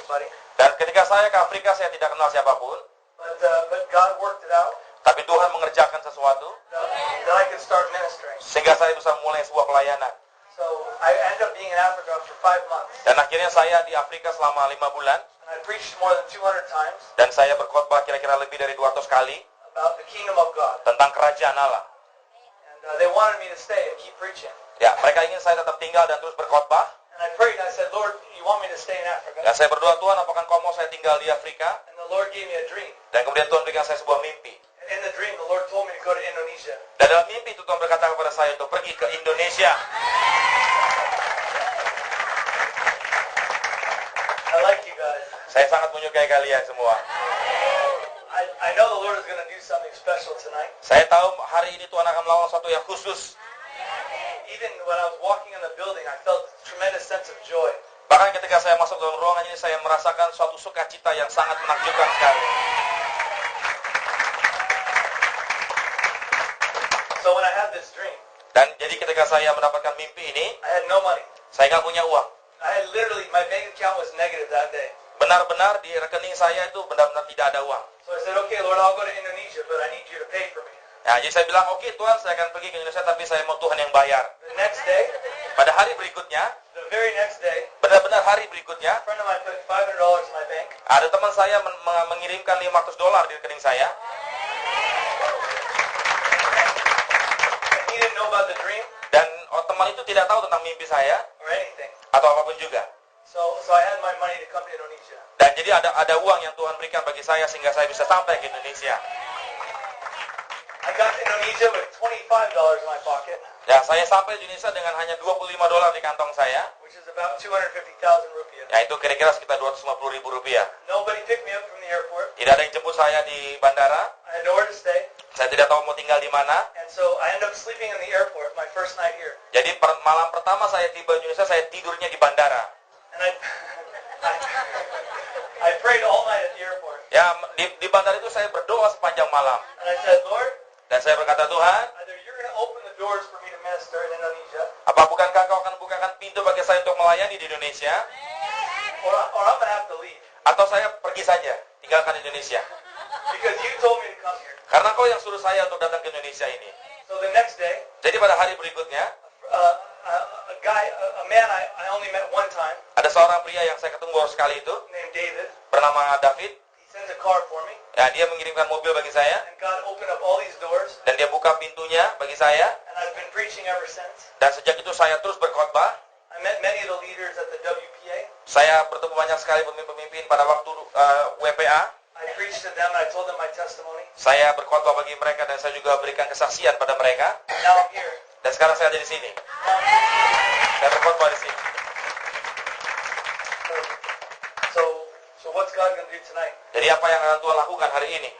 anybody. Dan ketika saya ke Afrika, saya tidak kenal siapapun. But God worked it out Tapi Tuhan mengerjakan sesuatu that I could start ministering. sehingga saya bisa mulai sebuah pelayanan. So I ended up being in Africa for 5 months. Dan akhirnya saya di Afrika selama 5 bulan. And I preached more than 200 times Dan saya berkhotbah kira-kira lebih dari 200 kali about the kingdom of God. tentang kerajaan Allah. And they wanted me to stay and keep preaching. Ya, mereka ingin saya tetap tinggal dan terus berkhotbah. And I prayed and I said, Lord, you want me to stay in Africa? Dan saya berdoa, Tuhan, apakah Engkau mau saya tinggal di Afrika? And the Lord gave me a dream. Dan kemudian Tuhan berikan saya sebuah mimpi. And in the dream, the Lord told me to go to Indonesia. Dan dalam mimpi itu Tuhan berkata kepada saya untuk pergi ke Indonesia. I like you guys. Saya sangat menyukai kalian semua. I know the Lord is going to do something special tonight. Saya tahu hari ini Tuhan akan melakukan sesuatu yang khusus. Even when I was walking in the building, I felt a tremendous sense of joy. Bahkan ketika saya masuk dalam ruangan ini, saya merasakan suatu sukacita yang sangat menakjubkan sekali. So when I had this dream, Dan jadi ketika saya mendapatkan mimpi ini, I had no money. saya nggak punya uang. I had literally, my bank account was negative that day. Benar-benar di rekening saya itu benar-benar tidak ada uang. So I said, okay, Lord, I'll go to Indonesia, but I need you to pay for me. Ya, jadi saya bilang, oke Tuhan, saya akan pergi ke Indonesia, tapi saya mau Tuhan yang bayar. The next day, Pada hari berikutnya, the very next day, benar-benar hari berikutnya, a friend of mine put $500 in my bank. ada teman saya mengirimkan $500 di rekening saya. And he didn't know about the dream Dan teman itu tidak tahu tentang mimpi saya or anything. atau apapun juga. So I had my money to come to Indonesia. Dan jadi ada uang yang Tuhan berikan bagi saya sehingga saya bisa sampai ke Indonesia. I got to Indonesia with $25 in my pocket, Ya, saya sampai di Indonesia dengan hanya $25 di kantong saya. which is about 250,000 rupiah. Ya, itu kira-kira sekitar Rp250.000. Nobody picked me up from the airport. Tidak ada yang jemput saya di bandara. I had nowhere to stay. Saya tidak tahu mau tinggal di mana. And so I ended up sleeping in the airport my first night here. Jadi malam pertama saya tiba di Indonesia, saya tidurnya di bandara. And I prayed all night at the airport. Ya, di bandara itu saya berdoa sepanjang malam. And I said, Lord, Dan saya berkata, Tuhan, either you're going to open the doors for me to minister in Indonesia, apa bukankah Kau akan bukakan pintu bagi saya untuk melayani di Indonesia? or I'm going to have to leave. Atau saya pergi saja, tinggalkan Indonesia. Because you told me to come here. Karena Kau yang suruh saya untuk datang ke Indonesia ini. So the next day, Jadi pada hari berikutnya, a man I only met one time, ada seorang pria yang saya ketemu baru sekali itu, named David, bernama David. he sends a car for me. Ya, dia mengirimkan mobil bagi saya. And God opened up all these doors. Dan dia buka pintunya bagi saya. And I've been preaching ever since. Dan sejak itu saya terus berkhotbah. I met many of the leaders at the WPA. Saya bertemu banyak sekali pemimpin-pemimpin pada waktu WPA. I preached to them and I told them my testimony. Saya berkhotbah bagi mereka dan saya juga berikan kesaksian pada mereka. And now I'm here. Dan sekarang saya ada di sini. Saya berkhotbah di sini. So what's God going to do tonight? Jadi apa yang akan Tuhan lakukan hari ini?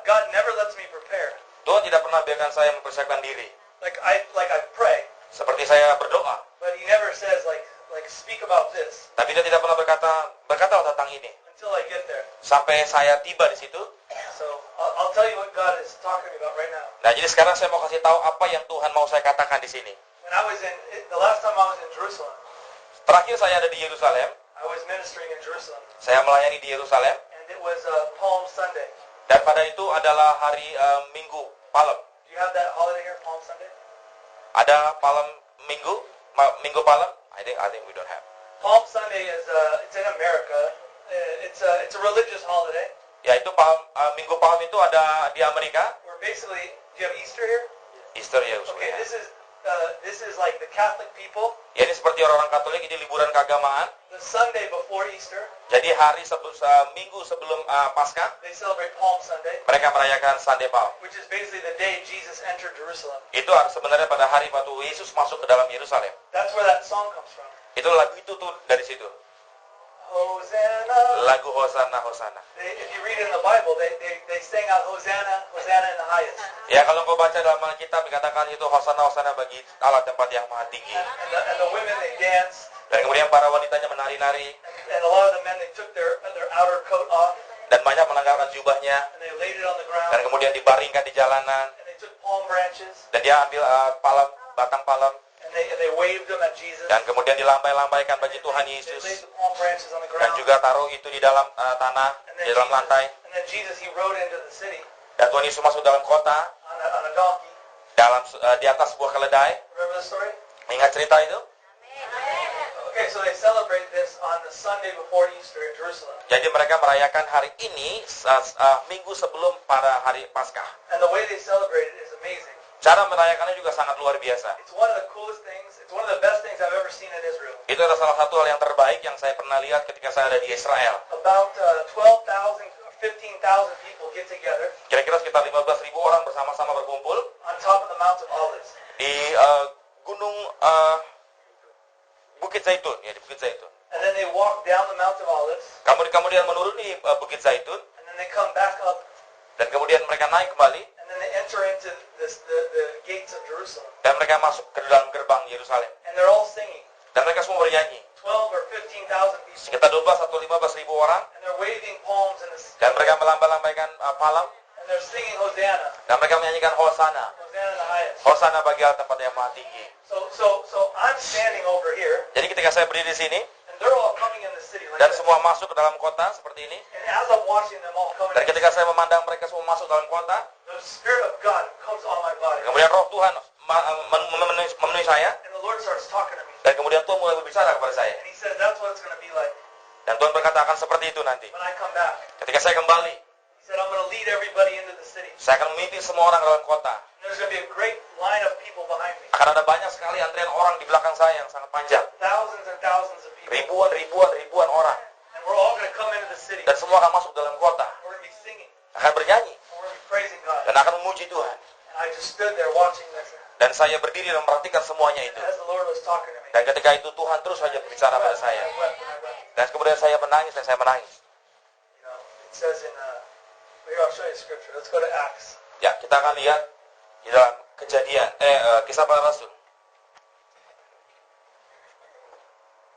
God never lets me prepare. Tuhan tidak pernah biarkan saya mempersiapkan diri. Like I pray, Seperti saya berdoa. but He never says like speak about this Tapi dia tidak pernah berkata tentang ini. until I get there. Sampai saya tiba di situ. So I'll tell you what God is talking about right now. Nah, jadi sekarang saya mau kasih tahu apa yang Tuhan mau saya katakan di sini. When I was the last time I was in Jerusalem, Terakhir saya ada di Yerusalem. I was ministering in Jerusalem, Saya melayani di Yerusalem. and it was Palm Sunday. Dan pada itu adalah hari Minggu Palem. Do you have that holiday here, Palm Sunday? Ada Palem Minggu? Minggu Palem? I think we don't have. Palm Sunday is it's in America. It's a religious holiday. Ya, itu Minggu Palem itu ada di Amerika. Where basically, do you have Easter here? Easter ya. Okay, this is like the Catholic people. Ya, ini seperti orang-orang Katolik, ini liburan keagamaan. The Sunday before Easter, Jadi minggu sebelum Paskah, they celebrate Palm Sunday, mereka merayakan Sunday Palm. which is basically the day Jesus entered Jerusalem. Itu sebenarnya pada hari waktu Yesus masuk ke dalam Yerusalem. That's where that song comes from. Itu lagu itu tuh dari situ. Hosanna. Lagu Hosanna Hosanna. If you read in the Bible, they sing out Hosanna, Hosanna in the highest. Ya, kalau kau baca dalam Alkitab dikatakan itu Hosanna Hosanna bagi Allah tempat yang maha tinggi. And the women, they danced. Dan kemudian para wanitanya menari-nari. And a lot of the men, they took their outer coat off. Dan banyak menanggalkan jubahnya. And they laid it on the ground. Dan kemudian dibaringkan di jalanan. And they took palm branches. Dan dia ambil batang palem. And and they waved them at Jesus. Dan kemudian dilambai-lambaikan bagi Tuhan They Yesus. laid the palm branches on the Dan ground. juga taruh itu di dalam tanah, di dalam lantai. And then Jesus, he rode into the city Dan Tuhan Yesus masuk dalam kota, on a donkey. di atas sebuah keledai. Remember the story? Ingat cerita itu? Okay, so they celebrate this on the Sunday before Easter in Jerusalem. Jadi mereka merayakan hari ini minggu sebelum pada hari Paskah. And the way they celebrate it is amazing. Cara merayakannya juga sangat luar biasa. It's one of the coolest things. It's one of the best things I've ever seen in Israel. Itu adalah salah satu hal yang terbaik yang saya pernah lihat ketika saya ada di Israel. About 12,000 or 15,000 people get together Kira-kira sekitar 15.000 orang bersama-sama berkumpul on top of the Mount of Olives. di gunung Bukit Zaitun, ya di Bukit Zaitun. And then they walk down the Mount of Olives, Kemudian menuruni Bukit Zaitun, and then they come back up, dan kemudian mereka naik kembali, and then they enter into the gates of Jerusalem. dan mereka masuk ke dalam gerbang Yerusalem. And they're all singing. Dan mereka semua bernyanyi. 12 or 15,000 people. Sekitar 12 atau 15.000 orang, And they're waving palms in the dan sky. mereka melambaikan palang, And they're singing Hosanna. dan mereka menyanyikan Hosana. Hosanna in the highest. Hosana bagi Allah tempat yang maha tinggi. So I'm standing over here, Jadi ketika saya berdiri di sini, and they're all coming in the city like dan this. semua masuk ke dalam kota seperti ini, And as I'm watching them all coming dan in, ketika saya memandang mereka semua masuk dalam kota, the Spirit of God comes on my body. kemudian roh Tuhan memenuhi saya, And the Lord starts talking to me. dan kemudian Tuhan mulai berbicara kepada saya. And He says, that's what it's going to be like Dan Tuhan berkata akan seperti itu nanti. when I come back. Ketika saya kembali, He said, I'm going to lead everybody into the city. saya akan memimpin semua orang dalam kota. And there's going to be a great line of people behind me. Akan ada banyak sekali antrian orang di belakang saya yang sangat panjang. Thousands and thousands of people. Ribuan orang. And we're all going to come into the city. Dan semua akan masuk dalam kota. We're going to be singing. Akan bernyanyi. And we're going to be praising God. Dan akan memuji Tuhan. And I just stood there watching this. Dan saya berdiri dan memperhatikan semuanya itu. As the Lord was talking to me. Dan ketika itu Tuhan terus saja berbicara pada saya. I wept and I wept. Dan kemudian saya menangis dan saya menangis. You know, it says in, here I'll show you scripture. Let's go to Acts. Ya, kita akan lihat di dalam Kisah Para Rasul.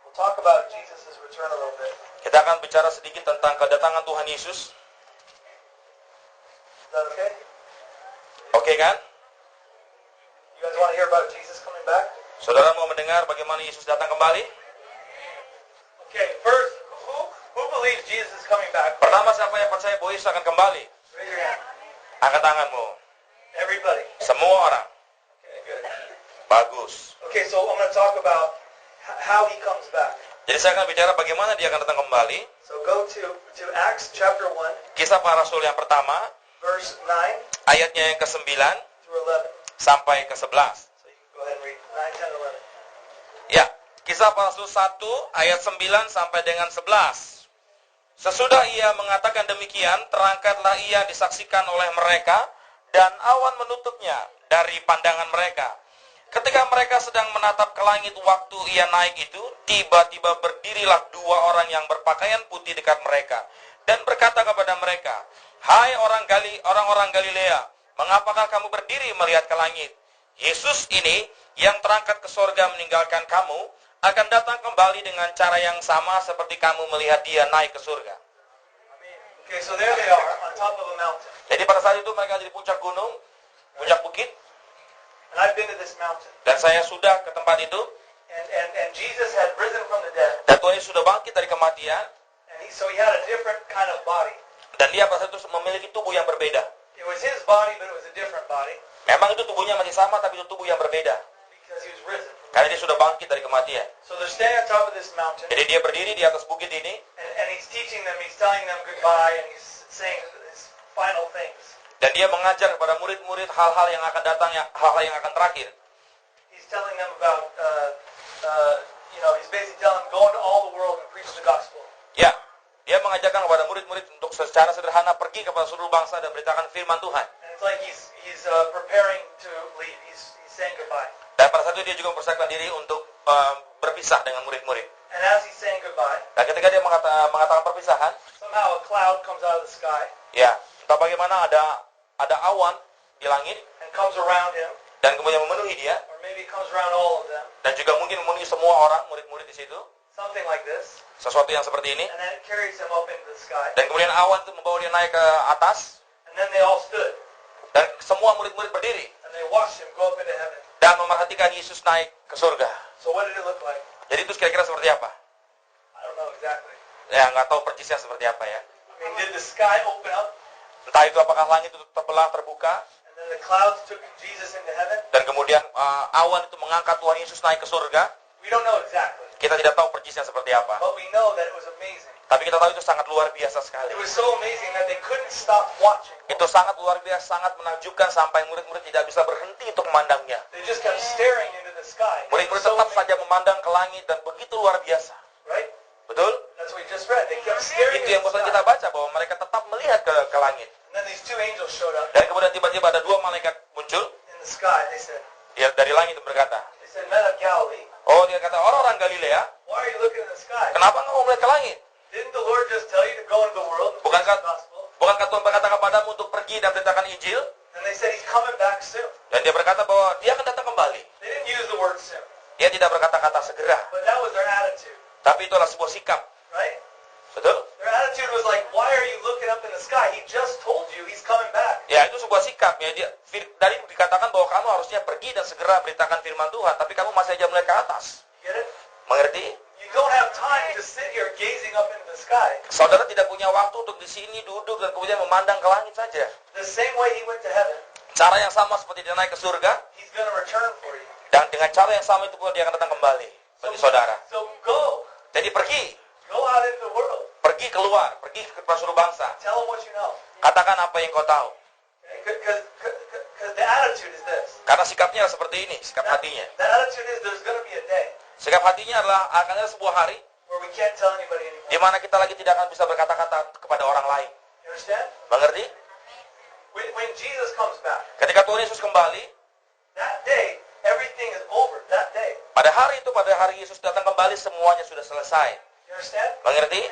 We'll talk about Jesus' return a little bit. Kita akan bicara sedikit tentang kedatangan Tuhan Yesus. Is that okay? Oke kan? You guys want to hear about Jesus coming back? Saudara mau mendengar bagaimana Yesus datang kembali? Okay, first, who believes Jesus is coming back? Pertama, siapa yang percaya bahwa Yesus akan kembali? Raise your hand. Angkat tanganmu. Everybody. Semua orang. Okay, good. Bagus. Okay, so I'm going to talk about how he comes back. Jadi saya akan bicara bagaimana dia akan datang kembali. So go to Acts chapter 1, Kisah Para Rasul yang pertama, verse 9 ayatnya yang ke-9 through 11. sampai ke-11. So you can go ahead and read 9, 10, 11. Ya, Kisah Para Rasul 1 ayat 9 sampai dengan 11. Sesudah ia mengatakan demikian, terangkatlah ia disaksikan oleh mereka, dan awan menutupnya dari pandangan mereka. Ketika mereka sedang menatap ke langit waktu ia naik itu, tiba-tiba berdirilah dua orang yang berpakaian putih dekat mereka, dan berkata kepada mereka, "Hai orang-orang Galilea, mengapakah kamu berdiri melihat ke langit? Yesus ini yang terangkat ke sorga meninggalkan kamu, akan datang kembali dengan cara yang sama seperti kamu melihat dia naik ke surga." Okay, so there they are on top of a mountain. Jadi pada saat itu mereka di puncak gunung, puncak bukit, And I've been to this mountain. dan saya sudah ke tempat itu, And Jesus had risen from the dead. dan Tuhan Yesus sudah bangkit dari kematian, And so he had a different kind of body. dan dia pada saat itu memiliki tubuh yang berbeda. It was his body, but it was a different body Memang itu tubuhnya masih sama, tapi itu tubuh yang berbeda. because he was risen. Karena dia sudah bangkit dari kematian. So they're standing on top of this mountain, Jadi dia berdiri di atas bukit ini, and he's teaching them, he's telling them goodbye, and he's saying his final things. dan dia mengajar kepada murid-murid hal-hal yang akan datang, hal-hal yang akan terakhir. He's telling them about, he's basically telling them, go into all the world and preach the gospel. Ya, dia mengajarkan kepada murid-murid untuk secara sederhana pergi kepada seluruh bangsa dan beritakan firman Tuhan. And it's like he's preparing to leave. He's saying goodbye. Dan pada saat itu dia juga mempersiapkan diri untuk berpisah dengan murid-murid. And as he's saying goodbye, Dan ketika dia mengatakan perpisahan, somehow a cloud comes out of the sky ya, entah bagaimana ada awan di langit and comes around him, dan kemudian memenuhi dia, or maybe it comes around all of them, dan juga mungkin memenuhi semua orang, murid-murid di situ, something like this, sesuatu yang seperti ini. and then it carries him up into the sky. Dan kemudian awan itu membawa dia naik ke atas, And then they all stood, dan semua murid-murid berdiri. and they watched him go up into heaven. dan memerhatikan Yesus naik ke surga. So what did it look like? Jadi itu kira-kira seperti apa? I don't know exactly. Ya, nggak tahu persisnya seperti apa ya. I mean, did the sky open up Entah itu apakah langit itu terbelah, terbuka, and then the clouds took Jesus into heaven? dan kemudian awan itu mengangkat Tuhan Yesus naik ke surga. We don't know exactly, Kita tidak tahu persisnya seperti apa. but we know that it was amazing. Tapi kita tahu itu sangat luar biasa sekali. It was so amazing that they couldn't stop watching. Itu sangat luar biasa, sangat menakjubkan sampai murid-murid tidak bisa berhenti untuk memandangnya. They just kept staring into the sky. It Murid-murid was so tetap amazing, saja memandang ke langit dan begitu luar biasa. right? Betul? That's what we just read. They kept staring Itu into yang the barusan sky. kita baca, bahwa mereka tetap melihat ke langit. And then these two angels showed up Dan kemudian tiba-tiba ada dua malaikat muncul in the sky. They said, dari langit berkata, Men of Galilee, oh, dia kata, orang-orang Galilea, why are you looking in the sky? kenapa engkau melihat ke langit? Didn't the Lord just tell you to go into the world and preach Bukankah the gospel? bukankah Tuhan berkata kepadamu untuk pergi dan beritakan Injil? And they said he's coming back soon. Dan dia berkata bahwa dia akan datang kembali. They didn't use the word soon, Dia tidak berkata-kata segera, but that was their attitude, tapi itu adalah sebuah sikap. right? Betul? Their attitude was like, why are you looking up in the sky? He just told you he's coming back. Ya, itu sebuah sikap. Ya, dari dikatakan bahwa kamu harusnya pergi dan segera beritakan firman Tuhan, tapi kamu masih aja melihat ke atas. Get it? Mengerti? You don't have time to sit here gazing up into the sky. Saudara tidak punya waktu untuk di sini duduk dan kemudian memandang ke langit saja. The same way he went to heaven, Cara yang sama seperti dia naik ke surga, he's going to return for you. dan dengan cara yang sama itu pun dia akan datang kembali bagi saudara. So go. Jadi pergi, Go out into the world. pergi keluar, pergi ke seluruh bangsa. Tell them what you know. Katakan apa yang kau tahu. Because the attitude is this. Karena sikapnya seperti ini, sikap hatinya. The attitude is there's going to be a day Sikap hatinya adalah akan ada sebuah hari where we can't tell anybody anymore. di mana kita lagi tidak akan bisa berkata-kata kepada orang lain. You understand? Mengerti? When Jesus comes back, Ketika Tuhan Yesus kembali, that day, everything is over. That day. pada hari Yesus datang kembali, semuanya sudah selesai. You understand? Mengerti?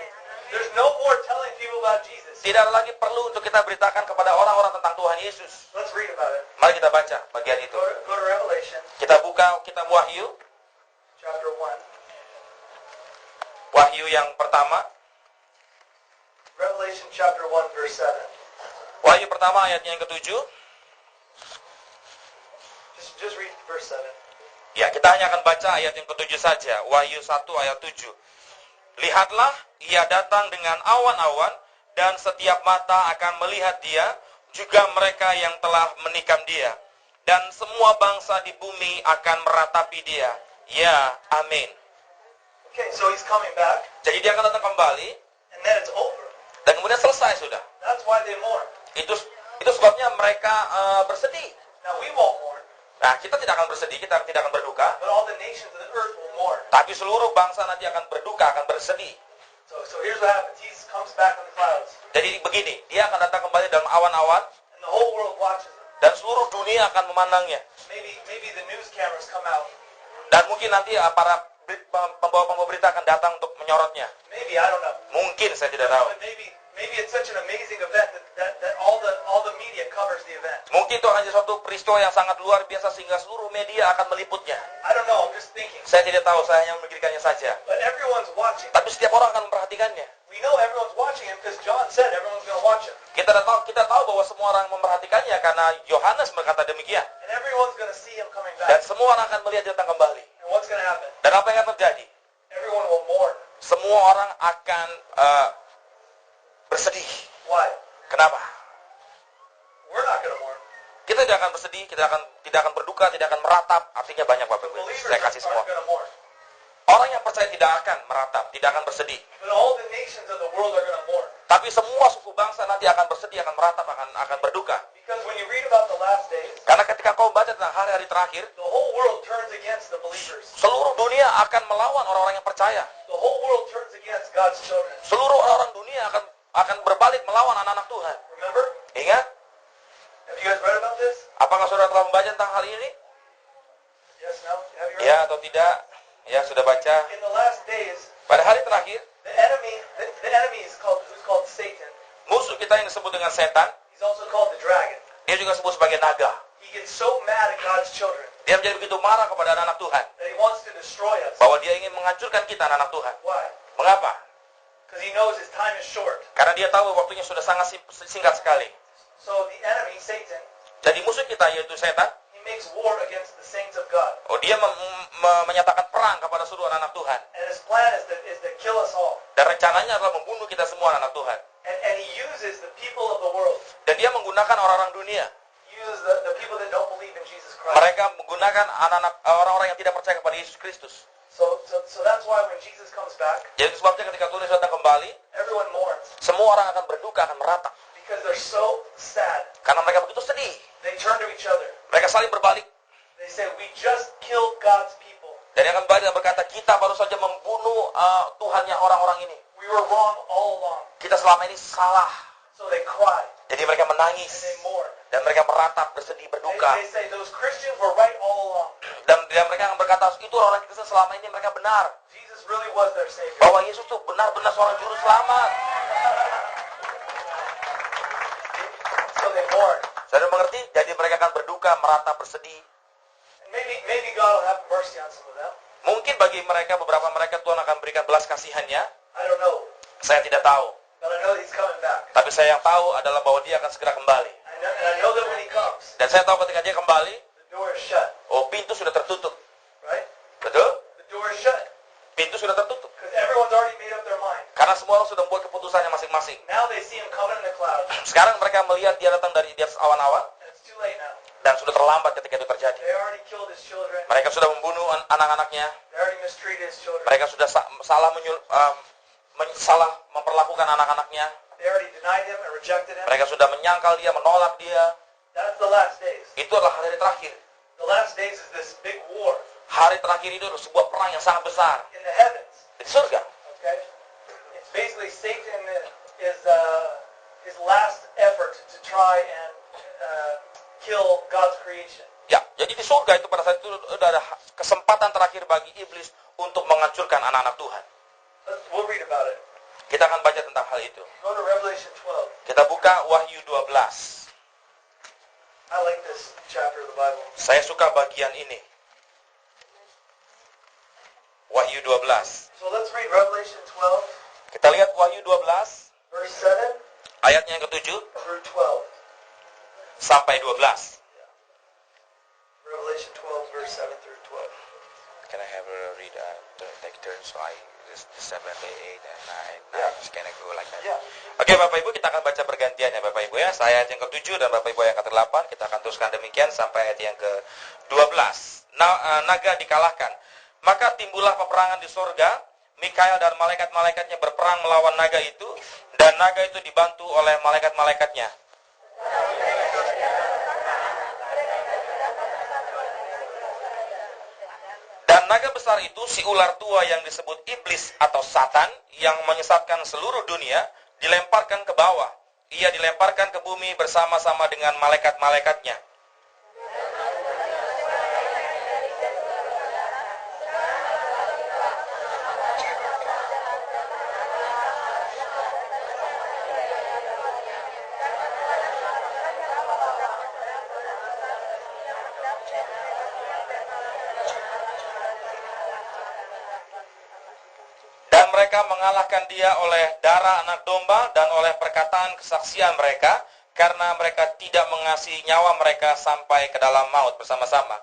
There's no more telling people about Jesus. Tidak lagi perlu untuk kita beritakan kepada orang-orang tentang Tuhan Yesus. Let's read about it. Mari kita baca bagian itu. Go to Revelation Kita buka kitab Wahyu, chapter 1. Wahyu yang pertama. Revelation chapter 1 verse 7. Wahyu pertama ayatnya yang ke-7. Just read verse 7. Ya, kita hanya akan baca ayat yang ke-7 saja. Wahyu 1 ayat 7. Lihatlah, ia datang dengan awan-awan, dan setiap mata akan melihat dia, juga mereka yang telah menikam dia. Dan semua bangsa di bumi akan meratapi dia. Ya, amin. Okay, so he's coming back, Jadi dia akan datang kembali, and then it's over. dan kemudian selesai sudah. That's why they mourn. Itu sebabnya mereka bersedih. Now we won't mourn, Nah, kita tidak akan bersedih, kita tidak akan berduka. but all the nations of the earth will mourn. Tapi seluruh bangsa nanti akan berduka, akan bersedih. So here's what happens. He comes back in the clouds, Jadi begini, dia akan datang kembali dalam awan-awan, and the whole world watches him. dan seluruh dunia akan memandangnya. Maybe the news cameras come out. Dan mungkin nanti para pembawa berita akan datang untuk menyorotnya. Maybe, I don't know. Mungkin, saya tidak tahu. But maybe it's such an amazing event that all the media covers the event. Mungkin itu hanya suatu peristiwa yang sangat luar biasa sehingga seluruh media akan meliputnya. I don't know. I'm just thinking. Saya tidak tahu, saya hanya memikirkannya saja. But everyone's watching. Tapi setiap orang akan memperhatikannya. We know everyone's watching him because John said everyone's going to watch him. Kita tahu bahwa semua orang memperhatikannya karena Yohanes berkata demikian. And everyone's going to see him coming Dan back. semua orang akan melihat dia datang kembali. And what's going to happen? Dan apa yang akan terjadi? Everyone will mourn. Semua orang akan bersedih. Why? Kenapa? We're not going to mourn. Kita tidak akan bersedih, tidak akan berduka, tidak akan meratap. Artinya banyak Bapak Ibu. Believers Saya kasih semua. aren't going to mourn. Orang yang percaya tidak akan meratap, tidak akan bersedih. But all the nations of the world are going to mourn. Tapi semua suku bangsa nanti akan bersedih, akan meratap, akan berduka. Because when you read about the last days, Karena ketika kau baca tentang hari-hari terakhir, the whole world turns against the believers. seluruh dunia akan melawan orang-orang yang percaya. The whole world turns against God's children. Seluruh orang dunia akan berbalik melawan anak-anak Tuhan. Remember? Ingat? Have you guys read about this? Apakah saudara telah membaca tentang hal ini? Yes, no? Have you read? Ya atau tidak? Ya, sudah baca. In the last days, Pada hari terakhir, the enemy is who's called Satan. musuh kita yang disebut dengan setan, He's also called the dragon. dia juga disebut sebagai naga. He gets so mad at God's children Dia menjadi begitu marah kepada anak-anak Tuhan, that he wants to destroy us. bahwa dia ingin menghancurkan kita, anak-anak Tuhan. Why? Mengapa? Because he knows his time is short. Karena dia tahu waktunya sudah sangat singkat sekali. So the enemy, Satan, Jadi musuh kita, yaitu setan, he makes war against the saints of God. Oh, dia menyatakan perang kepada seluruh anak-anak Tuhan. And his plan is to kill us all. Dan rencananya adalah membunuh kita semua anak-anak Tuhan. And he uses the people of the world. Dan dia menggunakan orang-orang dunia. He uses the people that don't believe in Jesus Christ. Mereka menggunakan orang-orang yang tidak percaya kepada Yesus Kristus. So that's why when Jesus comes back, Jadi sebabnya ketika Tuhan Yesus datang kembali, everyone mourns. semua orang akan berduka, akan meratap. Because they're so sad. Karena mereka begitu sedih. They turn to each other. Mereka saling berbalik. They say, we just killed God's people. Dan dia akan balik dan berkata, kita baru saja membunuh Tuhannya orang-orang ini. We were wrong all along. Kita selama ini salah. So they cry Jadi mereka and menangis. they mourn. Dan mereka meratap, bersedih, berduka. They say those Christians were right all along. Dan mereka akan berkata, itu orang Kristen selama ini mereka benar. Jesus really was their Savior. Bahwa Yesus itu benar-benar seorang juru selamat. So they mourn. Saudara mengerti? Jadi mereka akan berduka, meratap, bersedih. And maybe God will have mercy on some of them. Mungkin bagi mereka, beberapa mereka Tuhan akan berikan belas kasihannya. I don't know. Saya tidak tahu. But I know He's coming back. Tapi saya yang tahu adalah bahwa dia akan segera kembali. And I know that when He comes, Dan saya tahu ketika dia kembali, the door is shut. oh pintu sudah tertutup. Right? Betul? The door is shut. Pintu sudah tertutup. Because everyone's already made up their mind. Karena semua orang sudah membuat keputusannya masing-masing. Now they see Him coming in the clouds. Sekarang mereka melihat dia datang dari di atas awan-awan. And it's too late now. Dan sudah terlambat ketika itu terjadi. They already killed His children. Mereka sudah membunuh anak-anaknya. They already mistreated His children. Mereka sudah salah memperlakukan anak-anaknya. They already denied Him and rejected Him. Mereka sudah menyangkal dia, menolak dia. That's the last days. Itu adalah hari terakhir. The last days is this big war Hari terakhir itu adalah sebuah perang yang sangat besar. in the heavens. Di surga. Okay? It's basically Satan is his last effort to try and kill God's creation. Ya, jadi di surga itu pada saat itu udah ada kesempatan terakhir bagi iblis untuk menghancurkan anak-anak Tuhan. We'll read about it. Kita akan baca tentang hal itu. Go to Revelation 12. Kita buka Wahyu 12. I like this chapter of the Bible. Saya suka bagian ini. Wahyu 12. So let's read Revelation 12, Kita lihat Wahyu 12 verse 7 ayatnya yang ke-7 through 12. sampai 12. Revelation 12, verse 7 through 12. Can I have a read take turn so I just 7, 8 and 9. Yeah. Just can I go like that? Yeah. Oke Bapak Ibu, kita akan baca bergantian ya Bapak Ibu ya. Saya ayat yang ke-7 dan Bapak Ibu ayat yang ke-8. Kita akan teruskan demikian sampai ayat yang ke-12. Naga dikalahkan. Maka timbullah peperangan di surga. Mikael dan malaikat-malaikatnya berperang melawan naga itu. Dan naga itu dibantu oleh malaikat-malaikatnya. Dan naga besar itu si ular tua yang disebut iblis atau Satan yang menyesatkan seluruh dunia dilemparkan ke bawah. Ia dilemparkan ke bumi bersama-sama dengan malaikat-malaikatnya. Dan mereka mengalahkan dia oleh darah anak domba dan oleh perkataan kesaksian mereka, karena mereka tidak mengasihi nyawa mereka sampai ke dalam maut bersama-sama.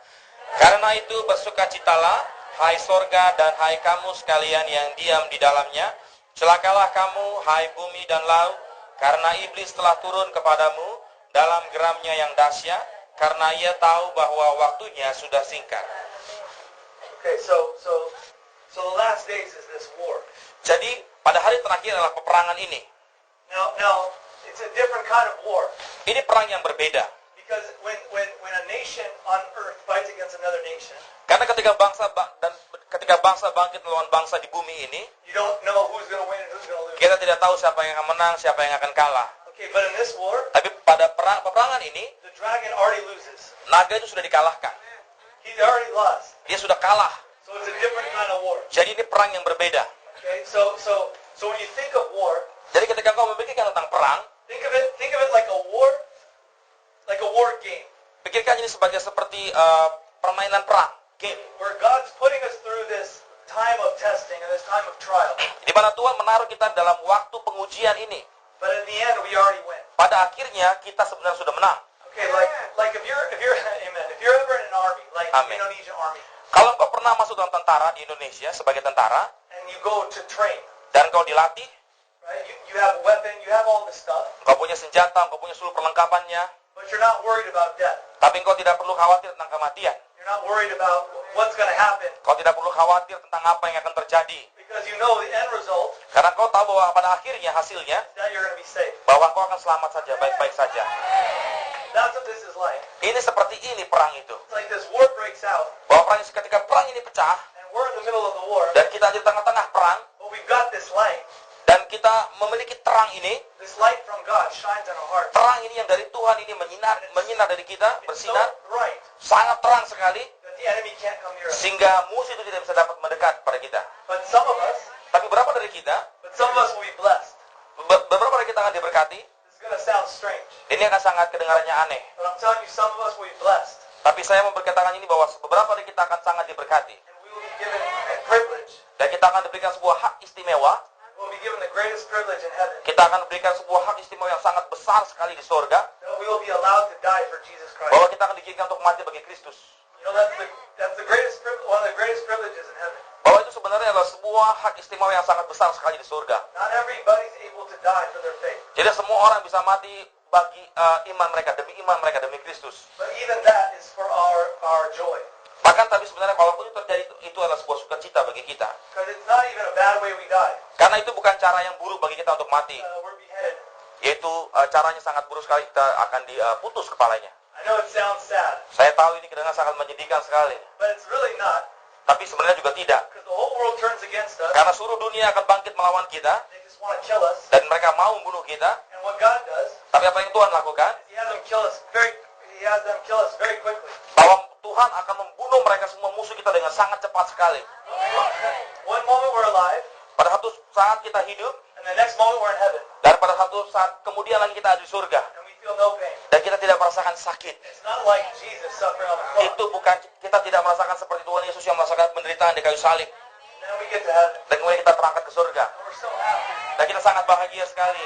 Karena itu bersukacitalah, hai sorga dan hai kamu sekalian yang diam di dalamnya. Celakalah kamu, hai bumi dan laut, karena iblis telah turun kepadamu dalam geramnya yang dahsyat, karena ia tahu bahwa waktunya sudah singkat. Okay, so the last days is this war. Jadi pada hari terakhir adalah peperangan ini. Now, it's a different kind of war. Ini perang yang berbeda. Because when a nation on earth fights against another nation, Karena ketika bangsa bangkit melawan bangsa di bumi ini, you don't know who's going to win and who's going to lose. kita tidak tahu siapa yang akan menang, siapa yang akan kalah. Okay, but in this war, Tapi pada peperangan ini, the dragon already loses. naga itu sudah dikalahkan. He's already lost. Dia sudah kalah. So it's a different kind of war. Jadi ini perang yang berbeda. Okay, so when you think of war, Jadi ketika kau memikirkan tentang perang, think of it like a war game, pikirkan ini seperti permainan perang, game. where God's putting us through this time of testing and this time of trial. Di mana Tuhan menaruh kita dalam waktu pengujian ini. But in the end, we already win. Pada akhirnya kita sebenarnya sudah menang. Okay, like if you're amen, if you're ever in an army, like Amen. Indonesian army, Kalau engkau pernah masuk dalam tentara di Indonesia sebagai tentara, and you go to train, dan engkau dilatih, right? You have a weapon, you have all this stuff, engkau punya senjata, engkau punya seluruh perlengkapannya, but you're not worried about death. tapi engkau tidak perlu khawatir tentang kematian. You're not worried about what's going to happen Kau tidak perlu khawatir tentang apa yang akan terjadi. because you know the end result Karena kau tahu bahwa pada akhirnya hasilnya, is that you're going to be safe. bahwa kau akan selamat saja, baik-baik saja. That's what this is like. Ini seperti ini perang itu. It's like this war breaks out, Bahwa perang ketika perang ini pecah, and we're in the middle of the war, dan kita di tengah-tengah perang, but we've got this light. dan kita memiliki terang ini, This light from God shines in our hearts. terang ini yang dari Tuhan ini menyinar dari kita, It's so bersinar, bright sangat terang sekali, that the enemy can't come near us. sehingga musuh itu tidak bisa dapat mendekat pada kita. But some of us Tapi beberapa dari kita, will be blessed. beberapa dari kita akan diberkati. This is going to sound strange, Ini akan sangat kedengarannya aneh. but I'm telling you, some of us will be blessed, Tapi saya memberkatakan ini bahwa beberapa dari kita akan sangat diberkati. and we will be given a privilege. Dan kita akan diberikan sebuah hak istimewa. We'll be given the greatest privilege in heaven, Kita akan diberikan sebuah hak istimewa yang sangat besar sekali di surga. that we will be allowed to die for Jesus Christ. Bahwa kita akan diizinkan untuk mati bagi Kristus. You know, that's the greatest one of the greatest privileges in heaven. Bahwa itu sebenarnya adalah sebuah hak istimewa yang sangat besar sekali di surga. Not everybody's able to die for their faith, Jadi semua orang bisa mati bagi iman mereka, demi Kristus. but even that is for our joy, Bahkan tapi sebenarnya kalaupun itu terjadi, itu adalah sebuah sukacita bagi kita. because it's not even a bad way we die. Karena itu bukan cara yang buruk bagi kita untuk mati. We're beheaded. Yaitu caranya sangat buruk sekali, kita akan diputus kepalanya. I know it sounds sad, Saya tahu ini kedengaran sangat menyedihkan sekali. but it's really not, Tapi sebenarnya juga tidak. because the whole world turns against us. Karena seluruh dunia akan bangkit melawan kita. They just want to kill us. Dan mereka mau membunuh kita. And what God does Tapi apa yang Tuhan lakukan? is He has them kill us very quickly. Bahwa Tuhan akan membunuh mereka semua musuh kita dengan sangat cepat sekali. One moment we're alive, Pada satu saat kita hidup, and the next moment we're in heaven, dan pada satu saat kemudian lagi kita ada di surga. and we feel no pain. Dan kita tidak merasakan sakit. It's not like Jesus suffering on the cross. Itu bukan, kita tidak merasakan seperti Tuhan Yesus yang merasakan penderitaan di kayu salib. And then we get to heaven, Dan kemudian kita terangkat ke surga. and we're so happy. Dan kita sangat bahagia sekali.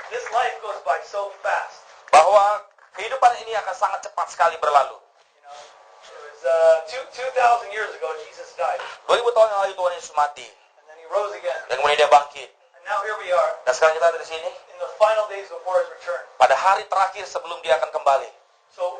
This life goes by so fast. Bahwa kehidupan ini akan sangat cepat sekali berlalu. You know, it was 2,000 years ago Jesus died, 2000 tahun yang lalu Tuhan Yesus mati. and then He rose again. Dan kemudian dia bangkit. And now here we are Dan sekarang kita ada di sini. in the final days before His return. Pada hari terakhir sebelum dia akan kembali. So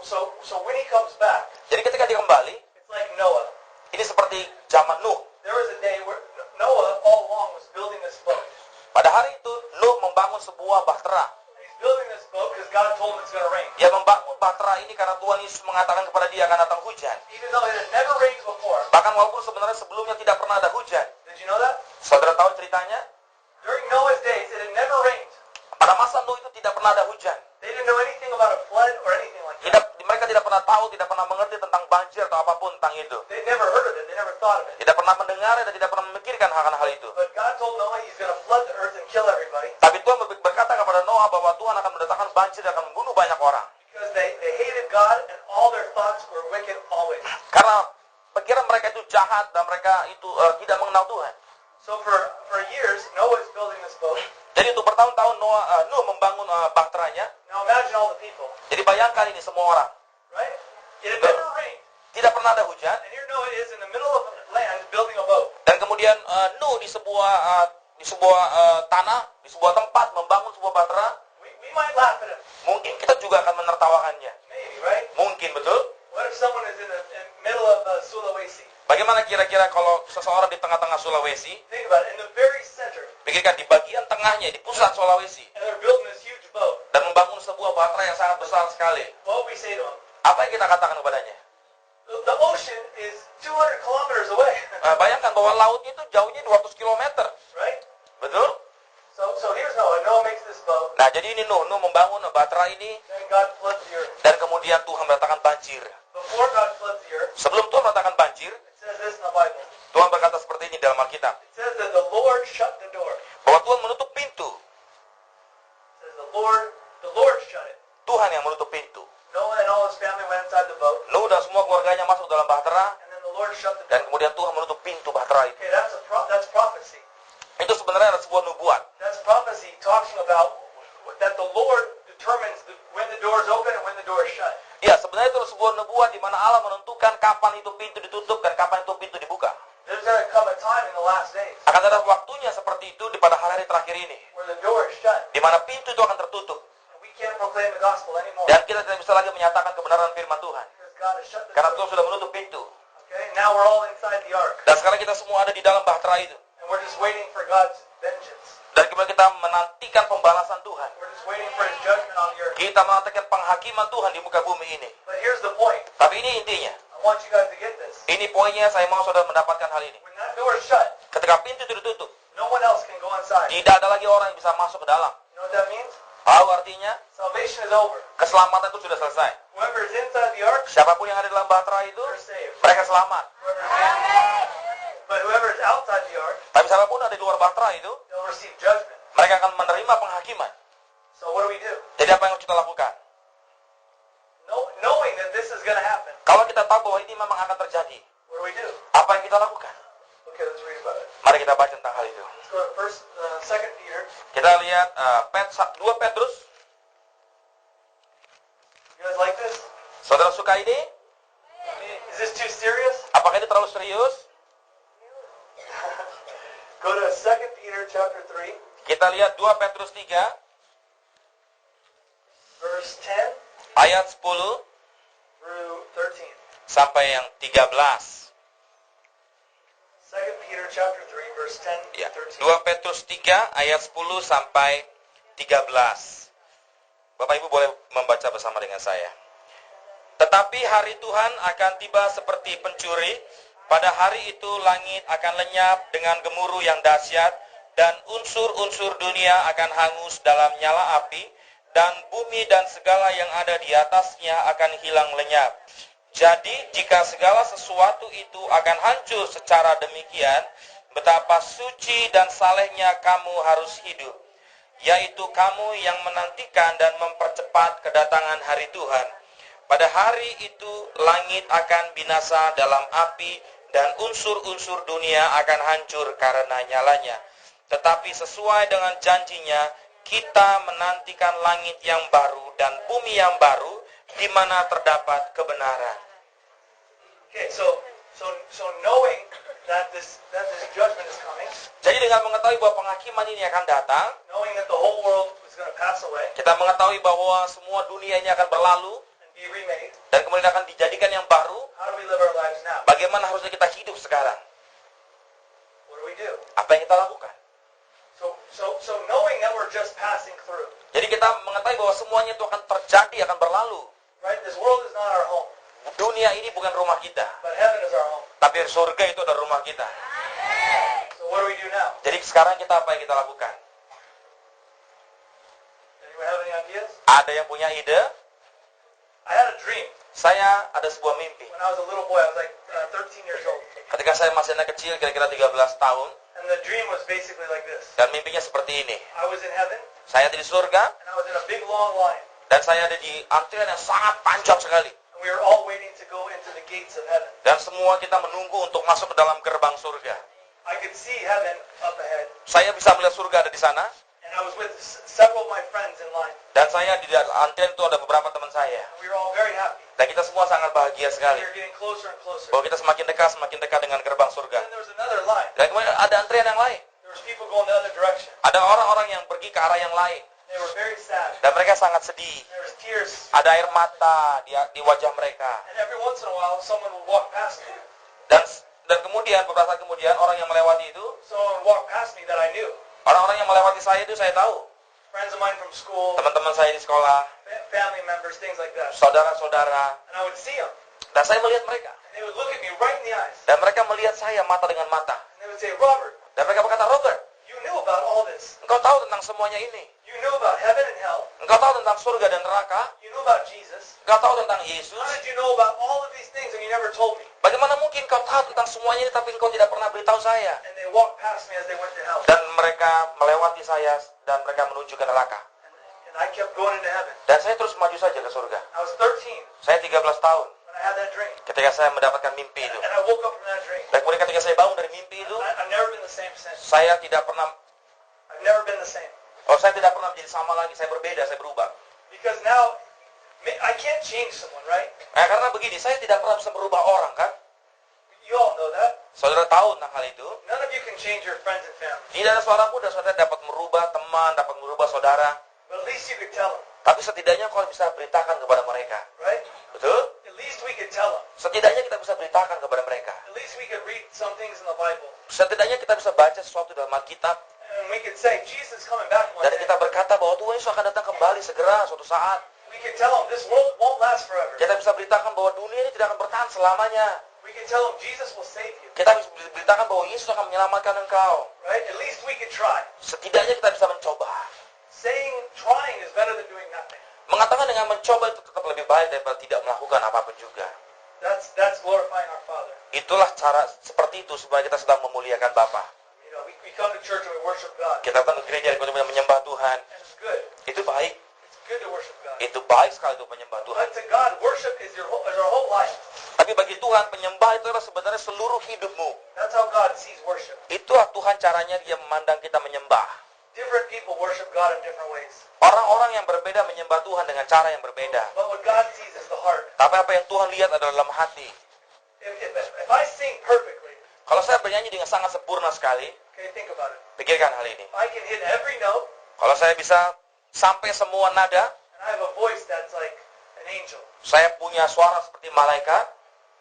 when He comes back, Jadi ketika dia kembali, it's like Noah. ini seperti zaman Nuh. There was a day where Noah all along was building this boat. Pada hari itu, Nuh membangun sebuah bahtera. And he's building this boat because God told him it's going to rain. Dia membangun bahtera ini karena Tuhan Yesus mengatakan kepada dia akan datang hujan. Even though it had never rained before. Bahkan walaupun sebenarnya sebelumnya tidak pernah ada hujan. Did you know that? Saudara tahu ceritanya? During Noah's days, it had never rained. Pada masa Nuh itu tidak pernah ada hujan. They didn't know anything about a flood or anything like that. Mereka tidak pernah tahu, tidak pernah mengerti tentang banjir atau apapun tentang itu. They never heard of it. They never thought of it. Tidak pernah mendengar dan tidak pernah memikirkan hal itu. But God told Noah He's going to flood the earth and kill everybody Tapi Tuhan berkata kepada Noah bahwa Tuhan akan mendatangkan banjir dan akan membunuh banyak orang. because they hated God and all their thoughts were wicked always. Karena pikiran mereka itu jahat dan mereka itu tidak mengenal Tuhan. So for years, Noah is building this boat. Jadi untuk bertahun-tahun Nuh membangun bahteranya. Now imagine all the people, Jadi bayangkan ini semua orang. right? It had never rained. Tidak pernah ada hujan. And here Noah is in the middle of land building a boat. Dan kemudian Nuh di sebuah tanah, di sebuah tempat membangun sebuah bahtera. We might laugh at him. Mungkin kita juga akan menertawakannya. Maybe, right? Mungkin, betul? What if someone is in the middle of Sulawesi? Bagaimana kira-kira kalau seseorang di tengah-tengah Sulawesi, Think about it, in the very center, pikirkan di bagian tengahnya, di pusat Sulawesi, and they're building this huge boat. dan membangun sebuah bahtera yang sangat besar sekali. What would we say to him? Apa yang kita katakan kepadanya? The ocean is 200 kilometers away, Bayangkan bahwa lautnya itu jauhnya 200 km. right? Betul? So here's Noah. Noah makes this boat, Nah, jadi ini Nuh membangun bahtera ini, then God floods the earth. dan kemudian Tuhan mendatangkan banjir. Before God floods the earth, Sebelum Tuhan mendatangkan banjir, it says this in the Bible. Tuhan berkata seperti ini dalam Alkitab, It says that the Lord shut the door. bahwa Tuhan menutup pintu. It says the Lord shut it. Tuhan yang menutup pintu. Noah and all his family went inside the boat, Nuh dan semua keluarganya masuk dalam bahtera, and then the Lord shut the dan door. kemudian Tuhan menutup pintu bahtera itu. Okay, that's prophecy. Itu sebenarnya adalah sebuah nubuat. That's prophecy talking about that the Lord determines when the door is open and when the door is shut. Ya, sebenarnya itu sebuah nubuat di mana Allah menentukan kapan itu pintu ditutup dan kapan itu pintu dibuka. There's going to come a time in the last days Akan ada waktunya seperti itu di pada hari-hari terakhir ini, where the door is shut. di mana pintu itu akan tertutup And we can't proclaim the gospel anymore dan kita tidak bisa lagi menyatakan kebenaran firman Tuhan because God has shut the karena door. Tuhan sudah menutup pintu. Okay, now we're all inside the ark. Dan sekarang kita semua ada di dalam bahtera itu. And we're just waiting for God's vengeance. Dan kemudian kita menantikan pembalasan Tuhan. We're just waiting for His judgment on the earth. Kita menantikan penghakiman Tuhan di muka bumi ini. But here's the point. Tapi ini intinya. I want you guys to get this. Ini poinnya, saya mau saudara mendapatkan hal ini. When that door is shut, Ketika pintu itu ditutup, no one else can go inside. You tidak ada lagi orang yang bisa masuk ke dalam. know what that means? Tahu artinya? Salvation is over. Keselamatan itu sudah selesai. Whoever is inside the ark, Siapapun yang ada dalam bahtera itu, they're saved. mereka selamat. But whoever is outside the ark, Tapi siapapun ada di luar bahtera itu, they'll receive judgment. mereka akan menerima penghakiman. So what do we do? Jadi apa yang harus kita lakukan? Knowing that this is going to happen, Kalau kita tahu bahwa ini memang akan terjadi, what do we do? apa yang kita lakukan? Okay, let's read about it. Mari kita baca tentang hal itu. Let's go to 2 Peter. Kita lihat 2 Petrus. You guys like this? Saudara suka ini? Is this too serious? Apakah ini terlalu serius? Go to 2 Peter chapter 3, Kita lihat 2 Petrus 3 verse 10 ayat 10 through 13. sampai yang 13. 2 Peter chapter 3, verse 10 Ya, to 13. 2 Petrus 3 ayat 10 sampai 13. Bapak Ibu boleh membaca bersama dengan saya. Tetapi hari Tuhan akan tiba seperti pencuri. Pada hari itu langit akan lenyap dengan gemuruh yang dahsyat dan unsur-unsur dunia akan hangus dalam nyala api dan bumi dan segala yang ada di atasnya akan hilang lenyap. Jadi jika segala sesuatu itu akan hancur secara demikian, betapa suci dan salehnya kamu harus hidup, yaitu kamu yang menantikan dan mempercepat kedatangan hari Tuhan. Pada hari itu langit akan binasa dalam api dan unsur-unsur dunia akan hancur karena nyalanya. Tetapi sesuai dengan janjinya, kita menantikan langit yang baru dan bumi yang baru di mana terdapat kebenaran. Okay, so knowing that this judgment is coming, Jadi dengan mengetahui bahwa penghakiman ini akan datang, knowing that the whole world is going to pass away kita mengetahui bahwa semua dunia ini akan berlalu and be remade, dan kemudian akan dijadikan yang baru. how do we live our lives now? Bagaimana harusnya kita hidup sekarang? What do we do? Apa yang kita lakukan? So knowing that we're just passing through, Jadi kita mengetahui bahwa semuanya itu akan terjadi, akan berlalu. right? This world is not our home, Dunia ini bukan rumah kita, but heaven is our home. tapi surga itu adalah rumah kita. So what do we do now? Jadi sekarang kita apa yang kita lakukan? Anyone have any ideas? Ada yang punya ide? I had a dream Saya ada sebuah mimpi. when I was a little boy. I was like 13 years old. Ketika saya masih anak kecil, kira-kira 13 tahun, And the dream was basically like this. dan mimpinya seperti ini. I was in heaven, Saya ada di surga, and I was in a big long line. dan saya ada di antrian yang sangat panjang sekali. And we were all waiting to go into the gates of heaven. Dan semua kita menunggu untuk masuk ke dalam gerbang surga. I could see heaven up ahead, Saya bisa melihat surga ada di sana, and I was with several of my friends in line. dan saya di dalam antrian itu ada beberapa teman saya. And we were all very happy. Dan kita semua sangat bahagia We sekali. were getting closer and closer. Bahwa kita semakin dekat dengan gerbang surga. And then there was another line. Dan kemudian ada antrian yang lain. There was people going the other direction. Ada orang-orang yang pergi ke arah yang lain. They were very sad. Dan mereka sangat sedih. There was tears. Ada air mata di wajah mereka. And every once in a while, someone would walk past me. Dan kemudian, beberapa saat kemudian, orang yang melewati itu, Someone would walk past me that I knew. orang-orang yang melewati saya itu saya tahu. Friends of mine from school, Teman-teman saya di sekolah, family members, things like that. saudara-saudara. And I would see them. Dan saya melihat mereka. And they would look at me right in the eyes. Dan mereka melihat saya mata dengan mata. And they would say, Robert, Dan mereka berkata, Robert, you knew about all this. engkau tahu tentang semuanya ini. You knew about heaven and hell. Engkau tahu tentang surga dan neraka. You knew about Jesus. Engkau tahu tentang Yesus. How did you know about all of these things and you never told me? Bagaimana mungkin kau tahu tentang semuanya ini tapi engkau tidak pernah beritahu saya? And they walked past me as they went to hell. Dan mereka melewati saya dan mereka menuju ke neraka. And I kept going into heaven. Dan saya terus maju saja ke surga. I was 13 Saya 13 tahun when I had that dream. ketika saya mendapatkan mimpi itu. And I woke up from that dream. Dan kemudian ketika saya bangun dari mimpi itu, I've never been the same since. saya tidak pernah I've never been the same. Oh, saya tidak pernah menjadi sama lagi, saya berbeda, saya berubah. Because now, I can't change someone, right? Karena begini, saya tidak pernah bisa merubah orang, kan? You all know that. Saudara tahu tentang hal itu. None of you can change your friends and family. Tidak ada seorang pun dan saudara dapat merubah teman, dapat merubah saudara. But at least you could tell them, Tapi setidaknya kau bisa beritakan kepada mereka. right? Betul? At least we could tell them. Setidaknya kita bisa beritakan kepada mereka. At least we could read some things in the Bible. Setidaknya kita bisa baca sesuatu dalam Alkitab. And we could say, Jesus is coming back one Dan day. kita berkata bahwa Tuhan Yesus akan datang kembali segera suatu saat. We could tell them, this world won't last forever. Kita bisa beritakan bahwa dunia ini tidak akan bertahan selamanya. We could tell them, Jesus will save you, Kita bisa beritakan bahwa Yesus akan menyelamatkan engkau. right? At least we could try. Setidaknya kita bisa mencoba. Trying is better than doing nothing. Mengatakan dengan mencoba itu tetap lebih baik daripada tidak melakukan apapun juga. That's glorifying our Father. Itulah cara seperti itu supaya kita sedang memuliakan Bapa. You know, we come to church and we worship God. Kita datang ke gereja dan kita menyembah Tuhan. And it's good. Itu baik. It's good to worship God. Itu baik sekali untuk menyembah Tuhan. But to God, worship is our whole life. Tapi bagi Tuhan, penyembah itu adalah sebenarnya seluruh hidupmu. That's how God sees worship. Itulah Tuhan caranya Dia memandang kita menyembah. Different people worship God in different ways. Orang-orang yang berbeda menyembah Tuhan dengan cara yang berbeda. But what God sees is the heart. Tapi apa yang Tuhan lihat adalah dalam hati. If I sing perfectly, Kalau saya bernyanyi dengan sangat sempurna sekali, okay, think about it. pikirkan hal ini. I can hit every note, Kalau saya bisa sampai semua nada, and I have a voice that's like an angel. saya punya suara seperti malaikat,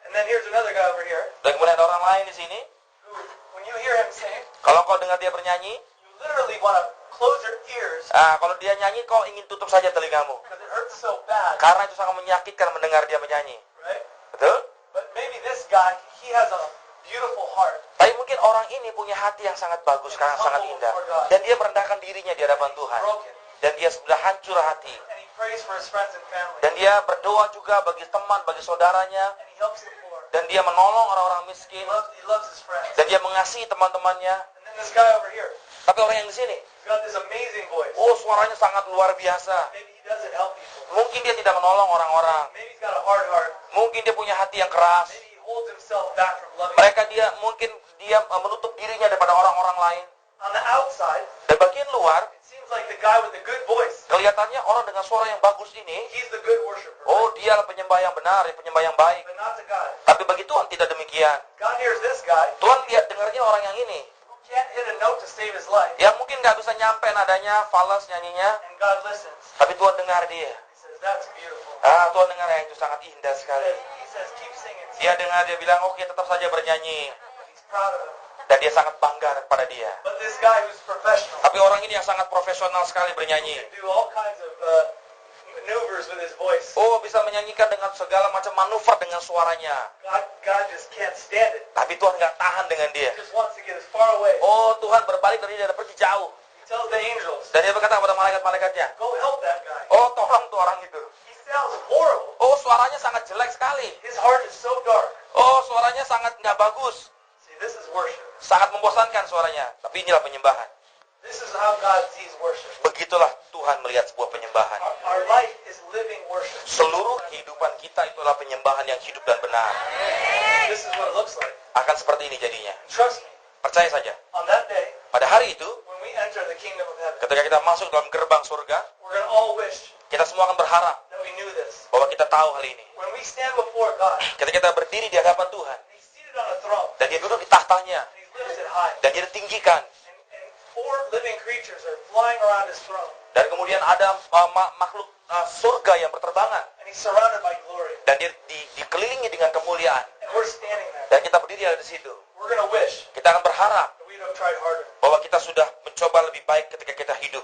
And then here's another guy over here, dan kemudian ada orang lain di sini. who, when you hear him sing, Kalau kau dengar dia bernyanyi, you literally want to close your ears kalau dia nyanyi, kau ingin tutup saja telingamu. because it hurts so bad, Karena itu sangat menyakitkan mendengar dia menyanyi. right? Betul? But maybe this guy, he has a beautiful heart. Tapi mungkin orang ini punya hati yang sangat bagus, sangat indah. Dan dia merendahkan dirinya di hadapan Tuhan. Broken. Dan dia sudah hancur hati. And he prays for his friends and family. Dan dia berdoa juga bagi teman, bagi saudaranya. And he helps the poor. Dan dia menolong orang-orang miskin. He loves his friends. Dan dia mengasihi teman-temannya. And then this guy over here, Tapi orang yang di sini, he's got this amazing voice. oh suaranya sangat luar biasa. Maybe he doesn't help people. Mungkin dia tidak menolong orang-orang. Maybe he's got a hard heart. Mungkin dia punya hati yang keras. Maybe he holds himself back from loving. Mungkin dia menutup dirinya daripada orang-orang lain. On the outside, Dan bagian luar, it seems like the guy with the good voice, kelihatannya orang dengan suara yang bagus ini, he's the good worshiper. oh dia penyembah yang benar, penyembah yang baik. But not to God. Tapi bagi Tuhan tidak demikian. God hears this guy Tuhan lihat dengarnya orang yang ini, who can't hit a note to save his life. yang mungkin nggak bisa nyampe nadanya, falas nyanyinya, And God listens. tapi Tuhan dengar dia. He says, that's beautiful. Tuhan dengar yang itu sangat indah sekali. He says, keep singing. Dia dengar, dia bilang, oke tetap saja bernyanyi. He's proud of him. Dan dia sangat bangga kepada dia. But this guy who's professional Tapi orang ini yang sangat profesional sekali bernyanyi. can do all kinds of maneuvers with his voice. Oh, bisa menyanyikan dengan segala macam manuver dengan suaranya. God just can't stand it. Tapi Tuhan nggak tahan dengan dia. He just wants to get as far away. Oh, Tuhan berbalik dari dia dan pergi jauh. He tells the angels, Dan dia berkata kepada malaikat-malaikatnya, go help that guy. oh tolong tuh orang itu. He sounds horrible. Oh, suaranya sangat jelek sekali. His heart is so dark. Oh, suaranya sangat nggak bagus. See, this is worship. Sangat membosankan suaranya. Tapi inilah penyembahan. This is how God sees worship. Begitulah Tuhan melihat sebuah penyembahan. Our life is living worship. Seluruh kehidupan kita itulah penyembahan yang hidup dan benar. This is what it looks like. Akan seperti ini jadinya. Trust me, Percaya saja. on that day, Pada hari itu, when we enter the kingdom of heaven, ketika kita masuk dalam gerbang surga, we're going to all wish kita semua akan berharap that we knew this. bahwa kita tahu hal ini. When we stand before God, Ketika kita berdiri di hadapan Tuhan, and He's seated on a throne, dan dia duduk di tahtanya, and He's lifted high, dan dia ditinggikan, and four living creatures are flying around His throne, dan kemudian ada makhluk surga yang berterbangan, and He's surrounded by glory, dan dia dikelilingi dengan kemuliaan, and we're standing there. dan kita berdiri ada di situ. We're going to wish Kita akan berharap that we'd have tried harder. bahwa kita sudah mencoba lebih baik ketika kita hidup.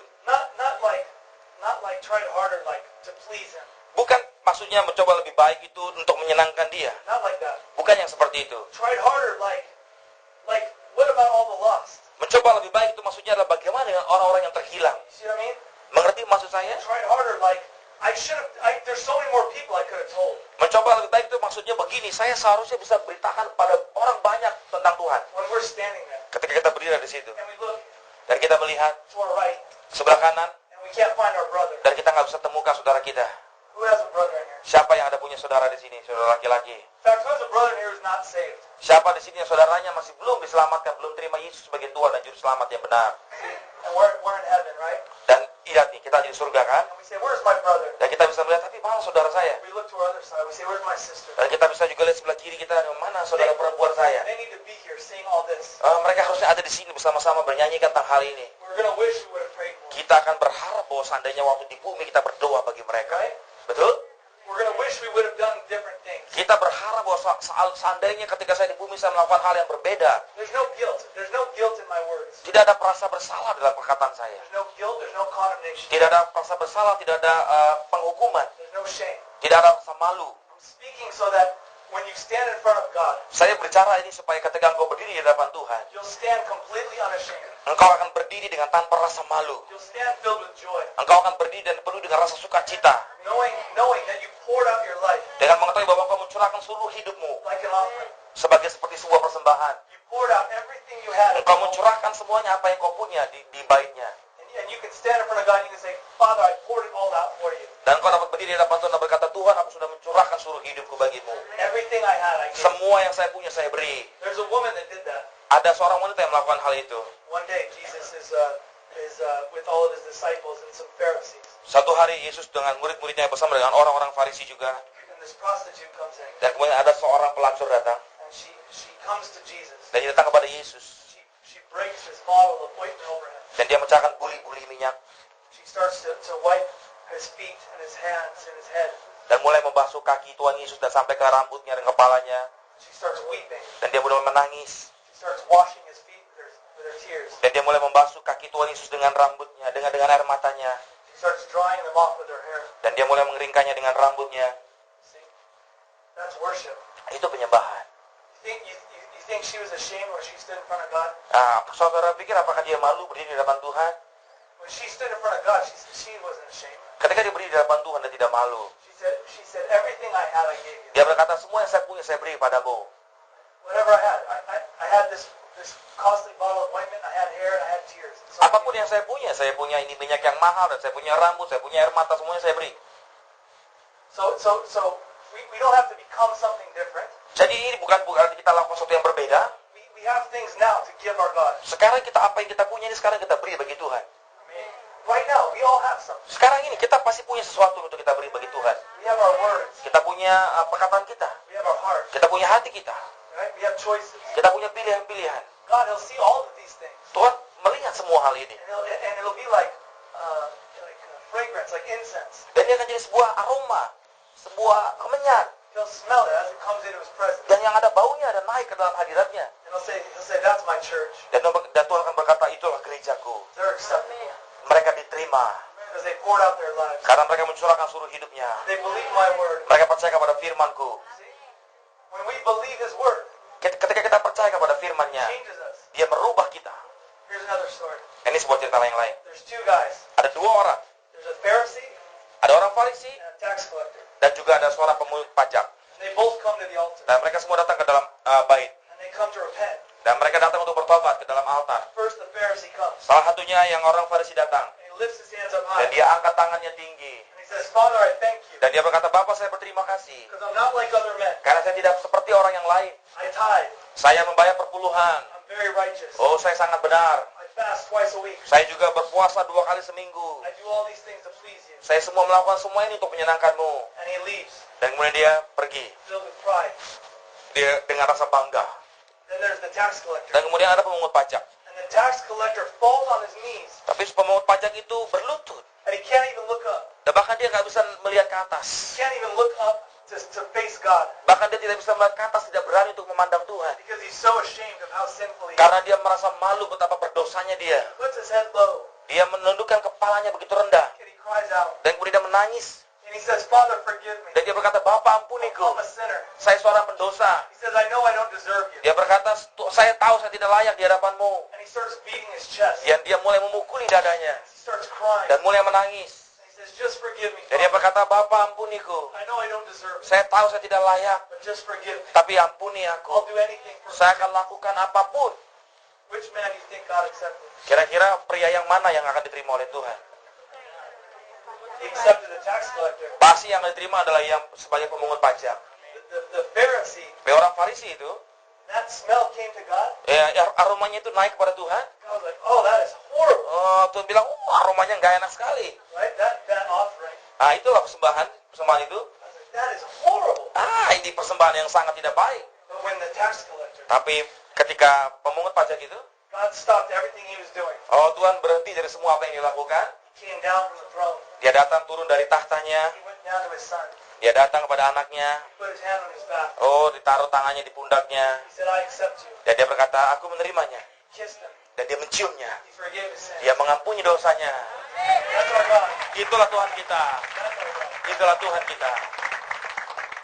Not like tried harder like to please Him. Bukan maksudnya mencoba lebih baik itu untuk menyenangkan dia. Not like that. Bukan yang seperti itu. Tried harder like what about all the lost? Mencoba lebih baik itu maksudnya adalah bagaimana dengan orang-orang yang terhilang. You see what I mean? Mengerti maksud saya? Tried harder like there's so many more people I could have told. Mencoba lebih baik itu maksudnya begini, saya seharusnya bisa beritakan pada orang banyak tentang Tuhan. When we're standing there Ketika kita berdiri di situ, and we look dan kita melihat to our right sebelah kanan, and we can't find our brother. dan kita nggak bisa temukan saudara kita. Who has a brother in here? Siapa yang ada punya saudara di sini, saudara laki-laki? In fact, who has a brother in here who's not saved? Siapa di sini yang saudaranya masih belum diselamatkan, belum terima Yesus sebagai Tuhan dan Juru Selamat yang benar? And we're in heaven, right? Dan lihat nih, kita jadi surga kan? And we say, where's my brother? Dan kita bisa melihat, tapi mana saudara saya? We look to our other side. We say, where's my sister? Dan kita bisa juga lihat sebelah kiri kita, mana saudara perempuan saya? They need to be here seeing all this. Mereka harusnya ada di sini bersama-sama bernyanyi tentang hal ini. We're going to wish we would have prayed more. Kita akan berharap bahwa seandainya waktu di bumi kita berdoa bagi mereka. Right? Betul? We're going to wish we would have done different things. Kita berharap bahwa seandainya ketika saya di bumi saya melakukan hal yang berbeda. There's no guilt. There's no guilt in my words. Tidak ada perasa bersalah dalam perkataan saya. There's no guilt. There's no condemnation. Tidak ada perasa bersalah, tidak ada penghukuman. There's no shame. Tidak ada rasa malu. I'm speaking so that when you stand in front of God, Saya berbicara ini supaya ketika engkau berdiri di hadapan Tuhan, you'll stand completely unashamed. engkau akan berdiri dengan tanpa rasa malu. You'll stand filled with joy, Engkau akan berdiri dan penuh dengan rasa sukacita. knowing that you poured out your life Dengan mengetahui bahwa engkau mencurahkan seluruh hidupmu like an offering. seperti sebuah persembahan. You poured out everything you had. Engkau mencurahkan semuanya apa yang kau punya di baitnya. And you can stand in front of God and you can say, Father, I poured it all out for you. Dan engkau dapat berdiri di hadapan Tuhan dan berkata, Tuhan, aku sudah mencurahkan seluruh hidupku bagimu. Everything I had, I gave. Semua yang saya punya, saya beri. There's a woman that did that. Ada seorang wanita yang melakukan hal itu. One day, Jesus is with all of his disciples and some Pharisees. Suatu hari, Yesus dengan murid-muridnya bersama dengan orang-orang Farisi juga. And this prostitute comes in. Dan kemudian ada seorang pelacur datang. And she comes to Jesus. Dan dia datang kepada Yesus. She breaks his bottle of ointment over him. Dan dia memecahkan buli-buli minyak. She starts to wipe his feet and his hands and his head. Dan mulai membasuh kaki Tuhan Yesus dan sampai ke rambutnya dan kepalanya. She starts weeping. Dan dia mulai menangis. She starts washing his feet with her tears. Dan dia mulai membasuh kaki Tuhan Yesus dengan rambutnya, dengan air matanya. She starts drying them off with her hair. Dan dia mulai mengeringkannya dengan rambutnya. See? That's worship. Itu penyembahan. You think she was ashamed when she stood in front of God? Saudara pikir apakah dia malu berdiri di hadapan Tuhan? When she stood in front of God, she wasn't ashamed. Ketika dia berdiri di hadapan Tuhan, dia tidak malu. She said, everything I had, I gave you. Dia berkata, semua yang saya punya, saya beri padamu. Whatever I had. I had this costly bottle of ointment, I had hair, and I had tears. So Apapun yang saya punya ini minyak yang mahal, dan saya punya rambut, saya punya air mata, semuanya saya beri. So we don't have to become something different. Jadi ini bukan kita lakukan sesuatu yang berbeda. We have things now to give our God. Sekarang apa yang kita punya ini sekarang kita beri bagi Tuhan. Right now, we all have something. Sekarang ini kita pasti punya sesuatu untuk kita beri bagi Tuhan. We have our words. Kita punya perkataan kita. We have our heart. Kita punya hati kita. Right? We have choices. Kita punya pilihan-pilihan. God, He'll see all of these things. Tuhan melihat semua hal ini. And it'll be like fragrance, like incense. Dan dia akan jadi sebuah aroma, sebuah kemenyan. He'll smell it as it comes into His presence. Dan yang ada baunya dan naik ke dalam hadiratnya. And He'll say, that's my church. Dan Tuhan akan berkata, itulah gerejaku. They're accepted. Mereka diterima. Because they poured out their lives. Karena mereka mencurahkan seluruh hidupnya. They believe my word. Mereka percaya kepada firman-Ku. See? When we believe His word, Ketika kita percaya kepada firman-Nya, it changes us. Dia merubah kita. Here's another story. Ini sebuah cerita yang lain. There's two guys. Ada dua orang. There's a Pharisee Ada orang Farisi and a tax collector. dan juga ada seorang pemungut pajak. And they both come to the altar. Dan mereka semua datang ke dalam bait. And they come to repent. Dan mereka datang untuk bertobat ke dalam altar. First, the Pharisee comes. Salah satunya yang orang Farisi datang. And he lifts his hands up Dan high. dia angkat tangannya tinggi. And he says, Father, I thank you. Dan dia berkata, Bapak saya berterima kasih. Because I'm not like other men. Karena saya tidak seperti orang yang lain. I tithe. Saya membayar perpuluhan. I'm very righteous. Oh, saya sangat benar. I fast twice a week. Saya juga berpuasa 2 kali seminggu. I do all these things to please you. Saya semua melakukan semua ini untuk menyenangkanmu. And he leaves, Dan kemudian dia pergi. filled with pride. Dia dengan rasa bangga. Then there's the tax collector. Dan kemudian ada pemungut pajak. And the tax collector falls on his knees. Tapi pemungut pajak itu berlutut. And he can't even look up. Dan bahkan dia nggak bisa melihat ke atas. He can't even look up to face God. Bahkan dia tidak bisa melihat ke atas, tidak berani untuk memandang Tuhan. Because he's so ashamed of how sinful he is. Karena dia merasa malu betapa berdosanya dia. He puts his head low. Dia menundukkan kepalanya begitu rendah. And he cries out. Dan kemudian dia menangis. And he says, Father, forgive me. Dan dia berkata, Bapak ampuniku. I'm a sinner. Saya seorang pendosa. He says, I know I don't deserve you. Dia berkata, saya tahu saya tidak layak di hadapanmu. And he starts beating his chest. Dan dia mulai memukuli dadanya. He starts crying. Dan mulai menangis. And he says, just forgive me, Dan dia Father. berkata, Bapak ampuniku. I know I don't deserve it. Saya tahu saya tidak layak. But just forgive me. Tapi ampuni I'll aku. do anything for you. Saya akan lakukan apapun. Which man do you think God accepted? Kira-kira pria yang mana yang akan diterima oleh Tuhan? He accepted the tax collector. Pasti yang diterima adalah yang sebagai pemungut pajak. The Pharisee, Orang Farisi itu, that smell came to God. aromanya itu naik kepada Tuhan. God was like, oh, that is horrible. Oh, Tuhan bilang, aromanya nggak enak sekali. right? That offering. Nah, itulah persembahan itu. I was like, that is horrible. Ini persembahan yang sangat tidak baik. But when the tax collector, Tapi ketika pemungut pajak itu, God stopped everything he was doing. Tuhan berhenti dari semua apa yang dilakukan. He came down from the throne. Dia datang turun dari tahtanya. He went down to his son. Dia datang kepada anaknya. He put his hand on his back. Ditaruh tangannya di pundaknya. He said, I accept you. Dan dia berkata, aku menerimanya. Kissed him. Dan dia menciumnya. He forgave his sins. Dia mengampuni dosanya. That's our God. Itulah Tuhan kita. That's our God. Itulah Tuhan kita.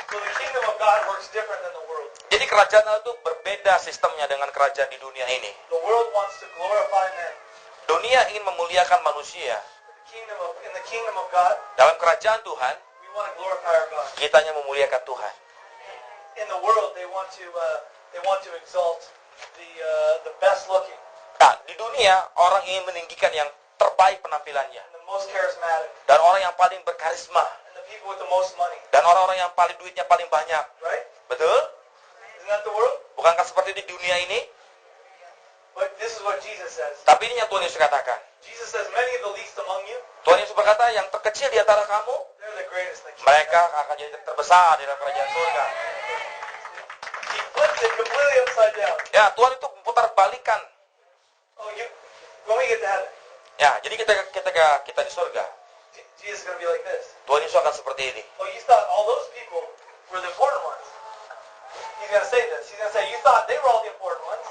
So the kingdom of God works different than the world. Jadi kerajaan Allah itu berbeda sistemnya dengan kerajaan di dunia ini. The world wants to glorify men. Dunia ingin memuliakan manusia. In the kingdom of God, Dalam kerajaan Tuhan, we want to glorify our God. kitanya memuliakan Tuhan. In the world, they want to exalt the best looking Nah, di dunia orang ingin meninggikan yang terbaik penampilannya. and the most charismatic Dan orang yang paling berkarisma. and the people with the most money, Dan orang-orang yang paling duitnya paling banyak. right? Betul? Isn't that the world? Bukankah seperti di dunia ini? But this is what Jesus says. Tapi ini yang Tuhan Yesus katakan. Jesus says, many of the least among you, Tuhan Yesus berkata, yang terkecil di antara kamu, they're the greatest in the kingdom. mereka akan jadi terbesar di dalam kerajaan surga. He flips it completely upside down. Ya, Tuhan itu memutar balikan. When we get to heaven, Ya, jadi ketika kita di surga, Jesus is going to be like this. Tuhan Yesus akan seperti ini. Oh, you thought all those people were the important ones. He's going to say this. He's going to say, you thought they were all the important ones.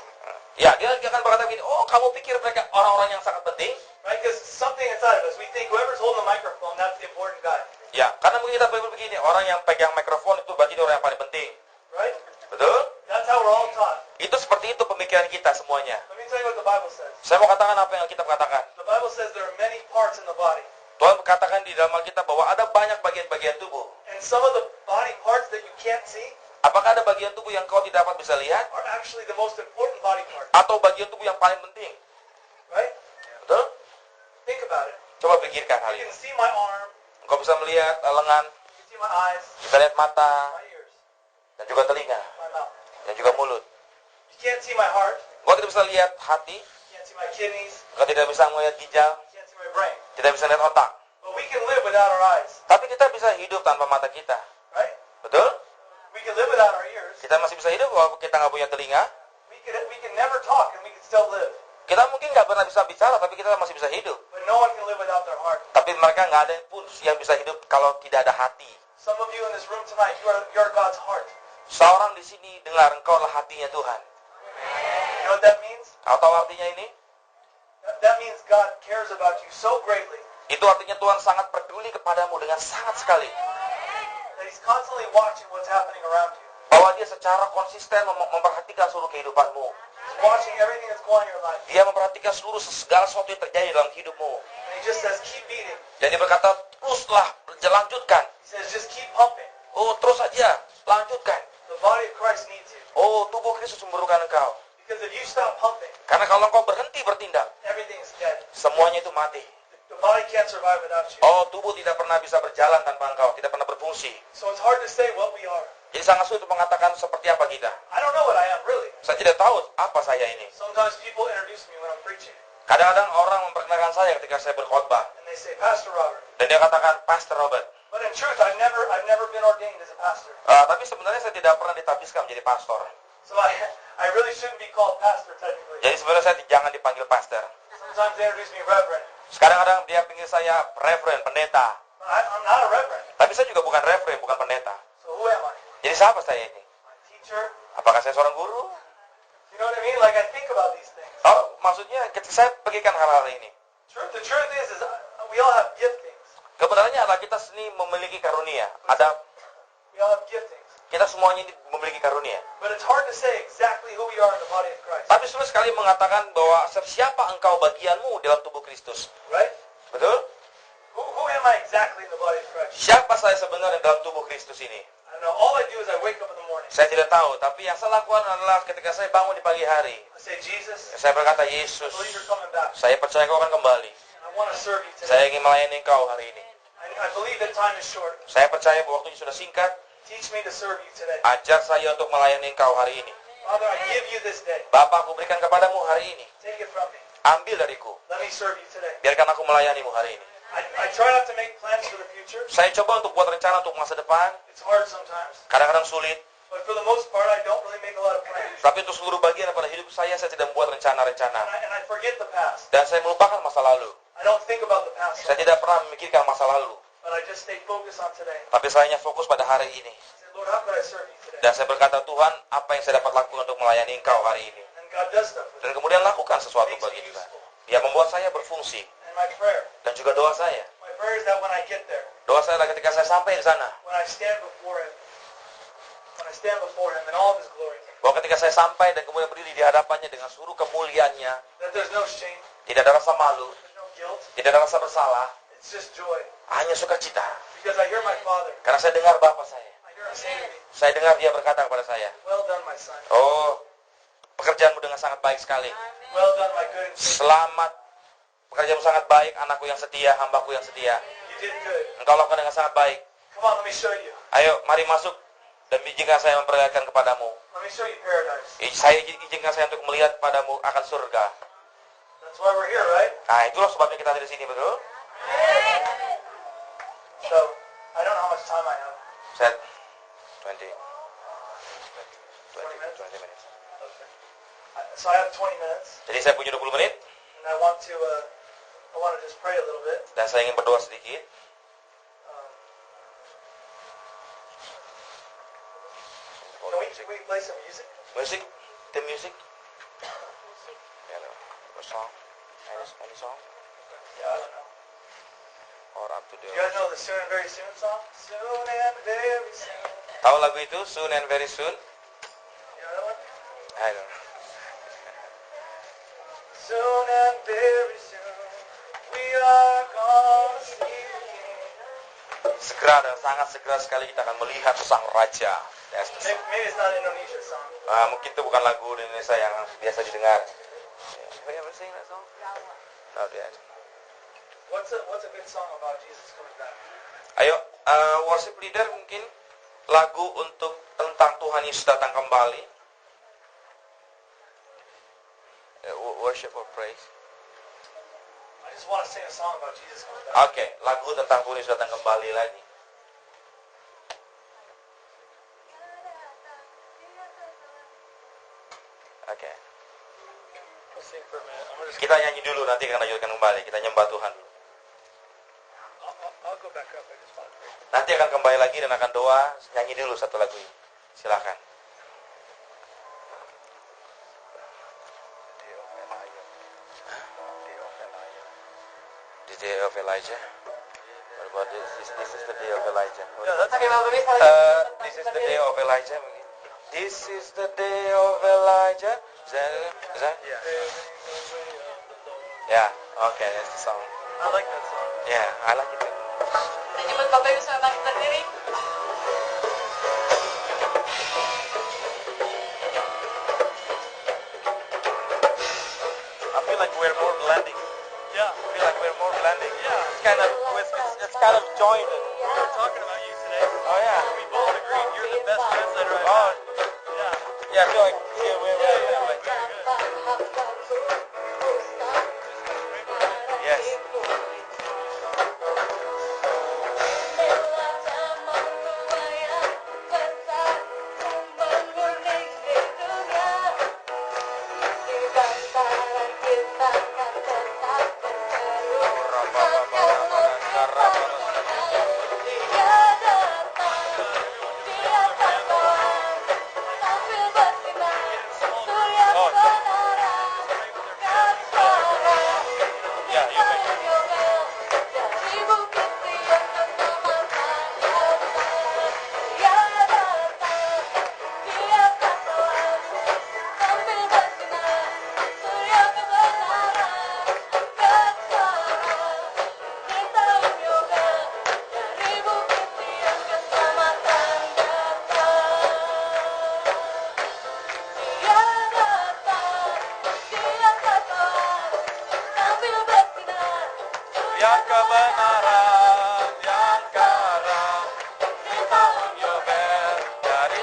Ya, dia akan berkata begini, kamu pikir mereka orang-orang yang sangat penting? Right? Because something inside of us, we think whoever's holding the microphone, that's the important guy. Ya, karena mungkin kita berpikir begini, orang yang pegang mikrofon itu berarti dia orang yang paling penting. Right? Betul? That's how we're all taught. Itu seperti itu pemikiran kita semuanya. Let me tell you what the Bible says. Saya mau katakan apa yang kita katakan. The Bible says there are many parts in the body. Tuhan katakan di dalam Alkitab bahwa ada banyak bagian-bagian tubuh. And some of the body parts that you can't see Apakah ada bagian tubuh yang kau tidak dapat bisa lihat? are actually the most important body parts. Atau bagian tubuh yang paling penting? Right? Betul? Think about it. Coba pikirkan hal You ini. can see my arm, Engkau bisa melihat lengan, you can see my eyes, bisa lihat mata, my ears, dan juga telinga, my mouth. dan juga mulut. You can't see my heart, Engkau tidak bisa lihat hati, you can't see my kidneys, engkau tidak bisa melihat ginjal, you can't see my brain. tidak bisa lihat otak. But we can live without our eyes. Tapi kita bisa hidup tanpa mata kita. Right? Betul? We can live without our ears. Kita masih bisa hidup walaupun kita nggak punya telinga. We can never talk and we can still live. Kita mungkin nggak pernah bisa bicara, tapi kita masih bisa hidup. But no one can live without their heart. Tapi mereka nggak ada pun yang bisa hidup kalau tidak ada hati. Some of you in this room tonight, you're God's heart. Seorang di sini dengar, engkau lah hatinya Tuhan. You know what that means? Kau tahu artinya ini? That means God cares about you so greatly Itu artinya Tuhan sangat peduli kepadamu dengan sangat sekali. that He's constantly watching what's happening around you. Bahwa dia secara konsisten memperhatikan seluruh kehidupanmu. He's watching everything that's going on in your life. Dia memperhatikan seluruh segala sesuatu yang terjadi dalam hidupmu. And He just says, keep beating. Dan dia berkata, teruslah, lanjutkan. He says, just keep pumping. Terus saja, lanjutkan. The body of Christ needs you. Tubuh Kristus memerlukan engkau. Because if you stop pumping, Karena kalau engkau berhenti bertindak, everything's dead. semuanya itu mati. The body can't survive without you. Tubuh tidak pernah bisa berjalan tanpa engkau, tidak pernah berfungsi. So it's hard to say what we are. Jadi sangat sulit untuk mengatakan seperti apa kita. I don't know what I am really. Saya tidak tahu apa saya ini. Sometimes people introduce me when I'm preaching. Kadang-kadang orang memperkenalkan saya ketika saya berkhotbah. And they say, Pastor Robert. Dan dia katakan, Pastor Robert. But in truth, I've never been ordained as a pastor. Tapi sebenarnya saya tidak pernah ditabiskan menjadi pastor. So I really shouldn't be called pastor technically. Jadi sebenarnya saya jangan dipanggil pastor. Sometimes they introduce me reverend. Kadang-kadang dia panggil saya reverend, pendeta. But I'm not a reverend. Tapi saya juga bukan reverend, bukan pendeta. So who am I? Jadi siapa saya ini? I'm a teacher. Apakah saya seorang guru? You know what I mean? Like I think about these things. Maksudnya ketika saya pikirkan hal-hal ini. The truth is we all have giftings. Kebenarannya adalah kita sendiri memiliki karunia. We all have giftings. Kita semuanya ini memiliki karunia. But it's hard to say exactly who we are in the body of Christ. Tapi sulit sekali mengatakan bahwa siapa engkau bagianmu dalam tubuh Kristus. Right? Betul? Who am I exactly in the body of Christ? Siapa saya sebenarnya dalam tubuh Kristus ini? I don't know. All I do is I wake up in the morning. Saya tidak tahu, tapi yang saya lakukan adalah ketika saya bangun di pagi hari, I say, Jesus, saya berkata, I Yesus, believe you're coming back. saya percaya kau akan kembali. And I want to serve you today. Saya ingin melayani kau hari ini. I believe that time is short. Saya percaya bahwa waktunya sudah singkat. Teach me to serve you today. Ajar saya untuk melayani kau hari ini. Father, I give you this day. Bapa, aku berikan kepadamu hari ini. Take it from me. ambil dariku. Let me serve you today. Biarkan aku melayanimu hari ini. I try not to make plans for the future. Saya coba untuk buat rencana untuk masa depan. It's hard sometimes. Kadang-kadang sulit. But for the most part, I don't really make a lot of plans. Tapi untuk seluruh bagian pada hidup saya tidak membuat rencana-rencana. And I forget the past. Dan saya melupakan masa lalu. I don't think about the past. Saya tidak pernah memikirkan masa lalu. But I just stay focused on today. Tapi saya hanya fokus pada hari ini. I say, Lord, how could I serve you today? Dan saya berkata, Tuhan, apa yang saya dapat lakukan untuk melayani Engkau hari ini? And God does stuff with Dan me. kemudian lakukan sesuatu Makes bagi me kita. useful. Dia membuat saya berfungsi. And my prayer. Dan juga doa saya. My prayer is that when I get there, Doa saya adalah ketika saya sampai di sana. when I stand before Him in all of His glory, Bahwa ketika saya sampai dan kemudian berdiri di hadapannya dengan seluruh kemuliaannya, that there's no shame, tidak ada rasa malu, there's no guilt, tidak ada rasa bersalah, it's just joy. hanya sukacita. Because I hear my Father. Karena saya dengar Bapa saya. I hear Him say to me, Saya dengar dia berkata kepada saya, well done, my son. oh, pekerjaanmu dengan sangat baik sekali. Well done, my good and faithful. Selamat, pekerjaanmu sangat baik, anakku yang setia, hambaku yang setia. You did good. Engkau lakukan dengan sangat baik. Come on, let me show you. Ayo, mari masuk dan izinkan saya memperlihatkan kepadamu. Let me show you paradise. Saya izinkan saya untuk melihat padamu akan surga. That's why we're here, right? Nah, itulah sebabnya kita ada di sini, betul? So, I don't know how much time I have. Set 20 minutes? 20 minutes. Okay. So I have 20 minutes, Jadi saya punya 20 menit and I want to just pray a little bit. dan saya ingin berdoa sedikit. Um, can we play some music? Music, the music. Hello, a song, any song, Yeah, I don't know. or up to the. You guys know the Soon and Very Soon song? Soon and Very Soon. Tahu lagu itu, Soon and Very Soon? You know that one? I don't know. Soon and very soon, we are gonna see the King. Segera dan sangat segera sekali kita akan melihat sang raja. That's the song. Maybe it's not an Indonesia song. Mungkin itu bukan lagu di Indonesia yang biasa didengar. Have you ever sing that song? No, dia. What's a good song about Jesus coming back? Ayo, worship leader mungkin lagu untuk tentang Tuhan Yesus datang kembali. Worship or praise. I just want to sing a song about Jesus coming back. Oke, lagu tentang Tuhan Yesus datang kembali lagi. Oke. We'll sing for a minute. I'm gonna Kita nyanyi dulu, nanti akan lanjutkan kembali. Kita nyembah Tuhan dulu. I'll go back up. I just want to pray. Nanti akan kembali lagi dan akan doa. Nyanyi dulu satu lagu ini. Silakan. The day of Elijah. What about this? This is the day of Elijah. This is the day of Elijah. This is the day of Elijah. Is that? Yeah. Okay, that's the song. I like that song. Yeah, I like it too. Menyebut Bapak Ibu sama bangsa berdiri. I feel like we're more blending. Yeah. I feel like we're more blending. Yeah. It's kind of joined. We're talking about you today. Oh yeah. We both agreed you're the best translator I've Oh had. Yeah. yeah, I feel like wait. Yes. Yang kebenaran, yang karam, di tahun Yobel, dari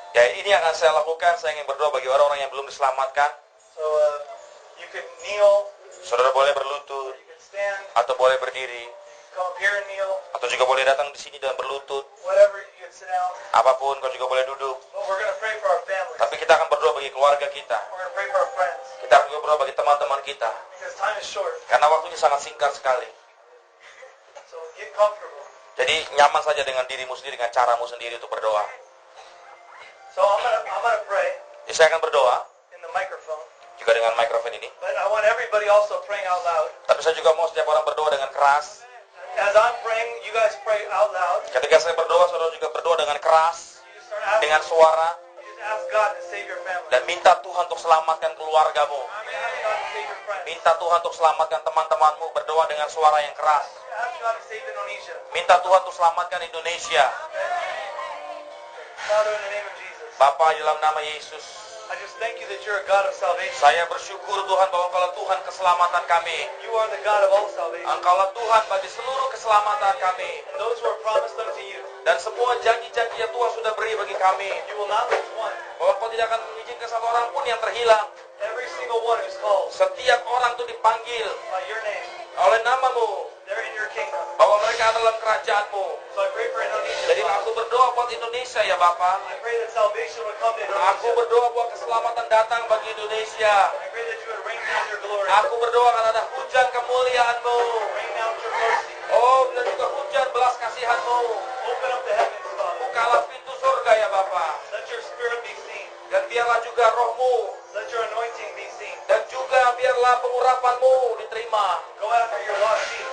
Ya, ini yang akan saya lakukan. Saya ingin berdoa bagi orang-orang yang belum diselamatkan. So you can kneel, Saudara boleh berlutut you can stand, atau boleh berdiri come up here and kneel, atau juga boleh datang di sini dan berlutut. whatever, you can sit down. Apapun, kau juga boleh duduk. But we're going to pray for our families. Tapi kita akan berdoa bagi keluarga kita. We're going to pray for our friends. Kita akan juga berdoa bagi teman-teman kita. Because time is short. Karena waktunya sangat singkat sekali. So get comfortable. Jadi nyaman saja dengan dirimu sendiri, dengan caramu sendiri untuk berdoa. So I'm gonna pray Jadi saya akan berdoa in the microphone. juga dengan mikrofon ini. But I want everybody also praying out loud. Tapi saya juga mau setiap orang berdoa dengan keras. As I'm praying, you guys pray out loud. Ketika saya berdoa, saudara juga berdoa dengan keras, You just start asking, dengan suara, you just ask God to save your family. dan minta Tuhan untuk selamatkan keluargamu. Ask God to save your friends. Minta Tuhan untuk selamatkan teman-temanmu, berdoa dengan suara yang keras. Ask God to save Indonesia. Minta Tuhan untuk selamatkan Indonesia. Father, in the name of Jesus, Bapa, dalam nama Yesus, I just thank you that you're a God of salvation. saya bersyukur Tuhan bahwa Engkaulah Tuhan keselamatan kami. You are the God of all salvation. Engkaulah Tuhan bagi seluruh keselamatan kami. And those who are promised unto you, Dan semua janji-janji yang Tuhan sudah beri bagi kami. you will not lose one. Bahwa Engkau tidak akan mengizinkan satu orang pun yang terhilang. Every single one who's called Setiap orang itu dipanggil by your name, oleh namamu. they're in your kingdom. Bahwa mereka adalah kerajaanmu. So I pray for Indonesia. Jadi Father. aku berdoa buat Indonesia ya Bapa. I pray that salvation would come to Aku Indonesia. berdoa buat keselamatan datang bagi Indonesia. I pray that you would rain down your glory. Aku berdoa akan ada hujan kemuliaan-Mu. Rain down your mercy. Oh, dan juga hujan belas kasihan-Mu. Open up the heavens, Father. Bukalah pintu surga ya Bapa. Let your spirit be seen. Dan biarlah juga roh-Mu. Let your anointing be seen. Dan juga biarlah pengurapan-Mu diterima. Go after your lost sheep.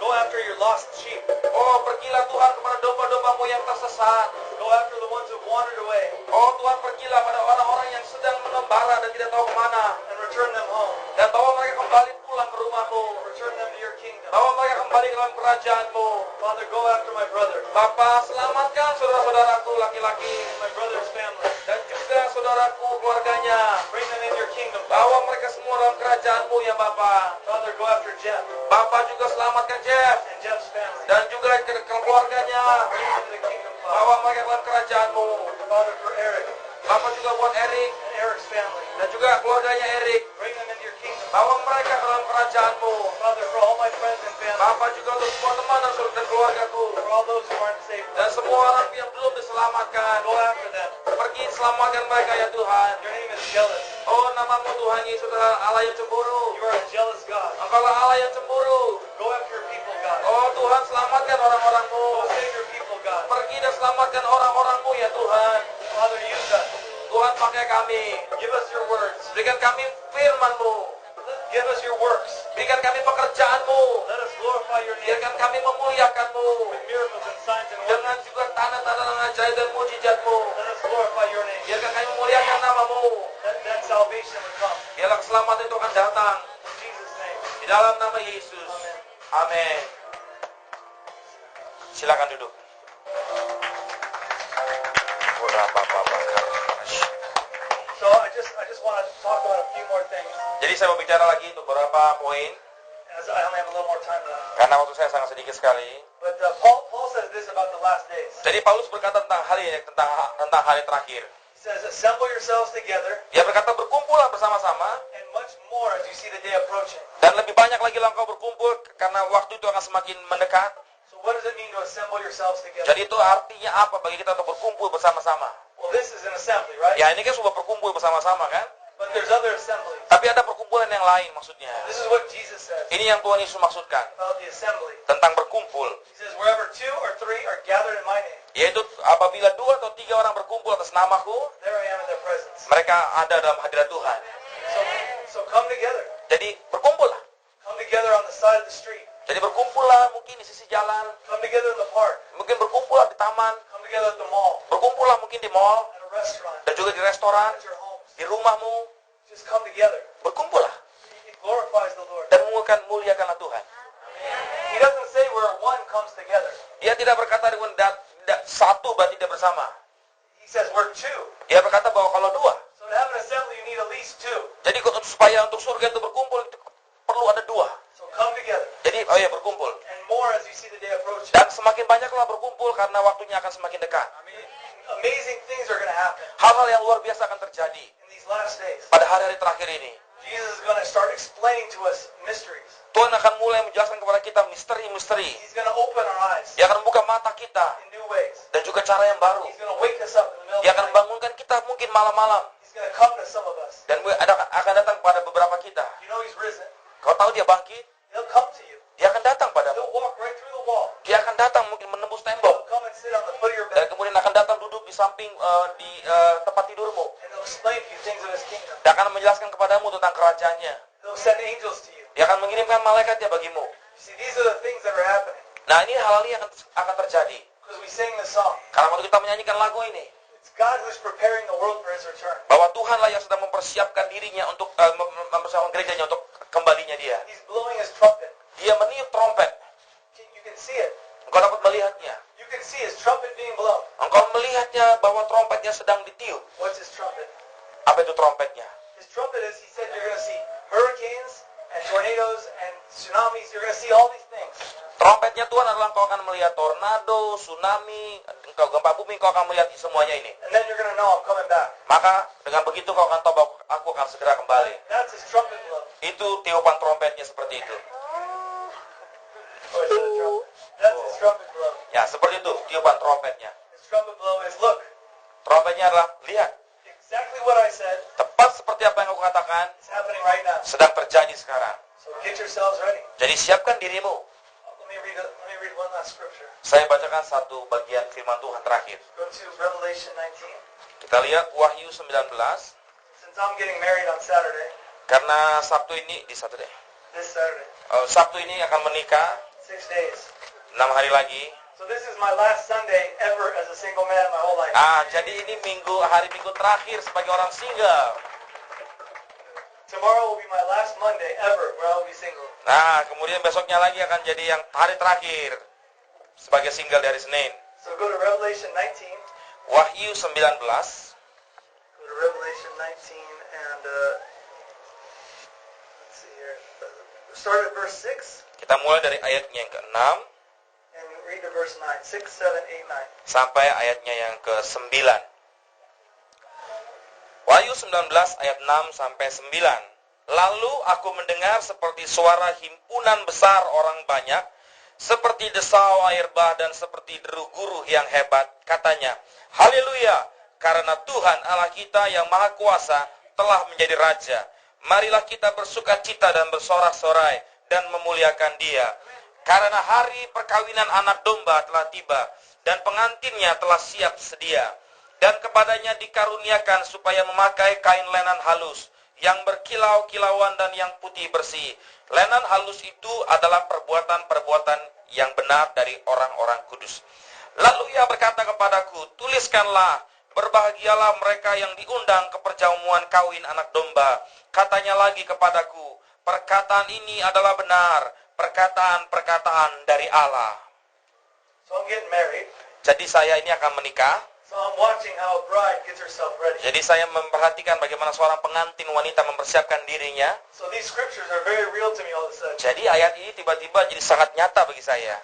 Go after your lost sheep. Oh, pergilah Tuhan kepada domba-domba-Mu yang tersesat. Go after the ones who wandered away Oh Tuhan, pergilah pada orang-orang yang sedang mengembara dan tidak tahu kemana. and return them home. Dan bawa mereka kembali pulang ke rumah-Mu. Return them to your kingdom. Bawa mereka kembali ke dalam kerajaan-Mu. Father, go after my brother Bapa, selamatkan saudara-saudaraku laki-laki. and my brother's family. Dan juga saudaraku keluarganya. Bring them in your kingdom. Bawa mereka semua dalam kerajaan-Mu ya Bapa. Father, go after Jeff Bapa juga selamatkan Jeff. and Jeff's family. Dan juga keluarganya. Bring them into the kingdom, Father. Bawa mereka ke dalam kerajaan-Mu. Father, for Eric Bapa juga buat Erik. and Eric's family. Dan juga keluarganya Erik. Bring them into your kingdom. Bawa mereka ke dalam kerajaan-Mu. Father, for all my friends and family. Bapa juga untuk semua teman dan saudara dan keluargaku. For all those who aren't saved. Dan semua orang yang belum diselamatkan. Go after them. Pergi selamatkan mereka ya Tuhan. Your name is jealous. Oh, namamu Tuhan Yesus adalah Allah yang cemburu. You are a jealous God. Engkaulah Allah yang cemburu. Go after your people, God. Oh Tuhan, selamatkan orang-orang-Mu. Go save your people, God. Pergi dan selamatkan orang-orang-Mu ya Tuhan. Father, use us. Tuhan, pakai kami. Give us your words. Berikan kami firman-Mu. Give us your works. Berikan kami pekerjaan-Mu. Let us glorify your name Biarkan kami memuliakan-Mu. with miracles and signs and Dengan wonders. juga tanda-tanda dan ajaib dan mujizat-Mu. Let us glorify your name. Biarkan kami memuliakan nama-Mu. That salvation would come. Biarlah keselamatan itu akan datang. In Jesus' name. Di dalam nama Yesus. Amen. Amin. Silakan duduk. So I just want to talk about a few more things, Jadi saya mau bicara lagi untuk beberapa poin. as I only have a little more time left. Karena waktu saya sangat sedikit sekali. But Paul says this about the last days. Jadi Paulus berkata tentang hal ini, tentang hari terakhir. He says, assemble yourselves together, Dia berkata berkumpullah bersama-sama. and much more as you see the day approaching. Dan lebih banyak lagi engkau berkumpul karena waktu itu akan semakin mendekat. So So what does it mean to assemble yourselves together? Jadi itu artinya apa bagi kita untuk berkumpul bersama-sama? Well, this is an assembly, right? Ya ini kan sebuah perkumpul bersama-sama kan? But there's other assemblies. Tapi ada perkumpulan yang lain maksudnya. This is what Jesus says Ini yang Tuhan Yesus maksudkan about the assembly. tentang berkumpul. He says, wherever 2 or 3 are gathered in my name, Yaitu apabila 2 atau 3 orang berkumpul atas namaku, there I am in their presence. mereka ada dalam hadirat Tuhan. So come together. Jadi berkumpullah. Come together on the side of the street. Jadi berkumpullah mungkin di sisi jalan, Come together in the park. mungkin berkumpullah di taman, Come together at the mall, berkumpullah mungkin di mall, at a restaurant, dan juga di restoran, at your homes. di rumahmu. Just come together. Berkumpullah It glorifies the Lord. dan muliakanlah Tuhan. He doesn't say where one comes together. Dia tidak berkata dengan satu berarti dia bersama. He says where 2. Dia berkata bahwa kalau 2. So to have an assembly, you need at least 2. Jadi supaya untuk surga itu berkumpul itu perlu ada 2. So come together. Jadi berkumpul. And more as you see the day approaching. Dan semakin banyaklah berkumpul karena waktunya akan semakin dekat. Amazing things are going to happen Hal-hal yang luar biasa akan terjadi in these last days. pada hari-hari terakhir ini. Jesus is going to start explaining to us mysteries. Tuhan akan mulai menjelaskan kepada kita misteri-misteri. He's going to open our eyes Dia akan membuka mata kita in new ways. dan juga cara yang baru. He's going to wake us up in the middle Dia of the akan night. membangunkan kita mungkin malam-malam He's going to come to some of us. dan akan datang kepada beberapa kita. You know He's risen. Kau tahu dia bangkit? He'll come to you. Dia akan datang padamu. He'll walk right through the wall. Dia akan datang mungkin menembus He'll tembok come and sit on the foot of your dan bed. kemudian akan datang duduk di samping di tempat tidurmu. And He'll explain to you things of His kingdom. Dia akan menjelaskan kepadamu tentang kerajaannya. He'll send angels to you. Dia akan mengirimkan malaikatnya bagimu. You see, these are the things that are happening. Nah ini hal-hal ini akan terjadi. Because we sing this song. Karena waktu kita menyanyikan lagu ini, It's God who's preparing the world for His return. bahwa Tuhanlah yang sedang mempersiapkan dirinya untuk mempersiapkan gerejanya untuk kembalinya dia. He's blowing His trumpet. Dia meniup trompet. You can see it. Engkau dapat melihatnya. You can see His trumpet being blown. Engkau melihatnya bahwa trompetnya sedang ditiup. What's His trumpet? Apa itu trompetnya? His trumpet is, He said, you're going to see hurricanes and tornadoes and tsunamis. You're going to see all these things. Trompetnya Tuhan adalah engkau akan melihat tornado, tsunami, engkau gempa bumi, engkau akan melihat semuanya ini. And then you're going to know I'm coming back. Maka dengan begitu kau akan tahu bahwa aku akan segera kembali. That's His trumpet blow. Itu tiupan trompetnya seperti itu. Oh, it's not a trumpet. That's His trumpet blow. Ya, seperti itu tiupan trompetnya. His trumpet blow is, look, Trompetnya adalah, lihat, exactly what I said tepat seperti apa yang aku katakan, is happening right now. sedang terjadi sekarang. So get yourselves ready. Jadi siapkan dirimu. Let me read one last scripture. Saya bacakan satu bagian firman Tuhan terakhir. Go to Revelation 19. Kita lihat Wahyu 19. Since I'm getting married on Saturday, Karena Sabtu ini, this Saturday, Sabtu ini akan menikah 6 days. 6 hari lagi. So this is my last Sunday ever as a single man my whole life. Jadi ini hari Minggu terakhir sebagai orang single. Tomorrow will be my last Monday ever where I'll be single. Nah, kemudian besoknya lagi akan jadi yang hari terakhir sebagai single dari Senin. So go to Revelation 19. Wahyu 19. Go to Revelation 19 and let's see here. Start at verse 6 Kita mulai dari ayatnya yang ke-6 and read to verse 9. 6, 7, 8, 9. sampai ayatnya yang ke-9. Wahyu 19 ayat 6 sampai 9. Lalu aku mendengar seperti suara himpunan besar orang banyak, seperti desau air bah dan seperti deru guru yang hebat. Katanya, haleluya, karena Tuhan Allah kita yang maha kuasa telah menjadi raja. Marilah kita bersukacita dan bersorak-sorai dan memuliakan Dia. Karena hari perkawinan anak domba telah tiba dan pengantinnya telah siap sedia. Dan kepadanya dikaruniakan supaya memakai kain lenan halus yang berkilau-kilauan dan yang putih bersih. Lenan halus itu adalah perbuatan-perbuatan yang benar dari orang-orang kudus. Lalu ia berkata kepadaku, tuliskanlah, berbahagialah mereka yang diundang ke perjamuan kawin anak domba. Katanya lagi kepadaku, perkataan ini adalah benar, perkataan-perkataan dari Allah. So I'm getting married. Jadi saya ini akan menikah. So I'm watching how a bride gets herself ready. Jadi saya memperhatikan bagaimana seorang pengantin wanita mempersiapkan dirinya. So these scriptures are very real to me all of a sudden. Jadi ayat ini tiba-tiba jadi sangat nyata bagi saya.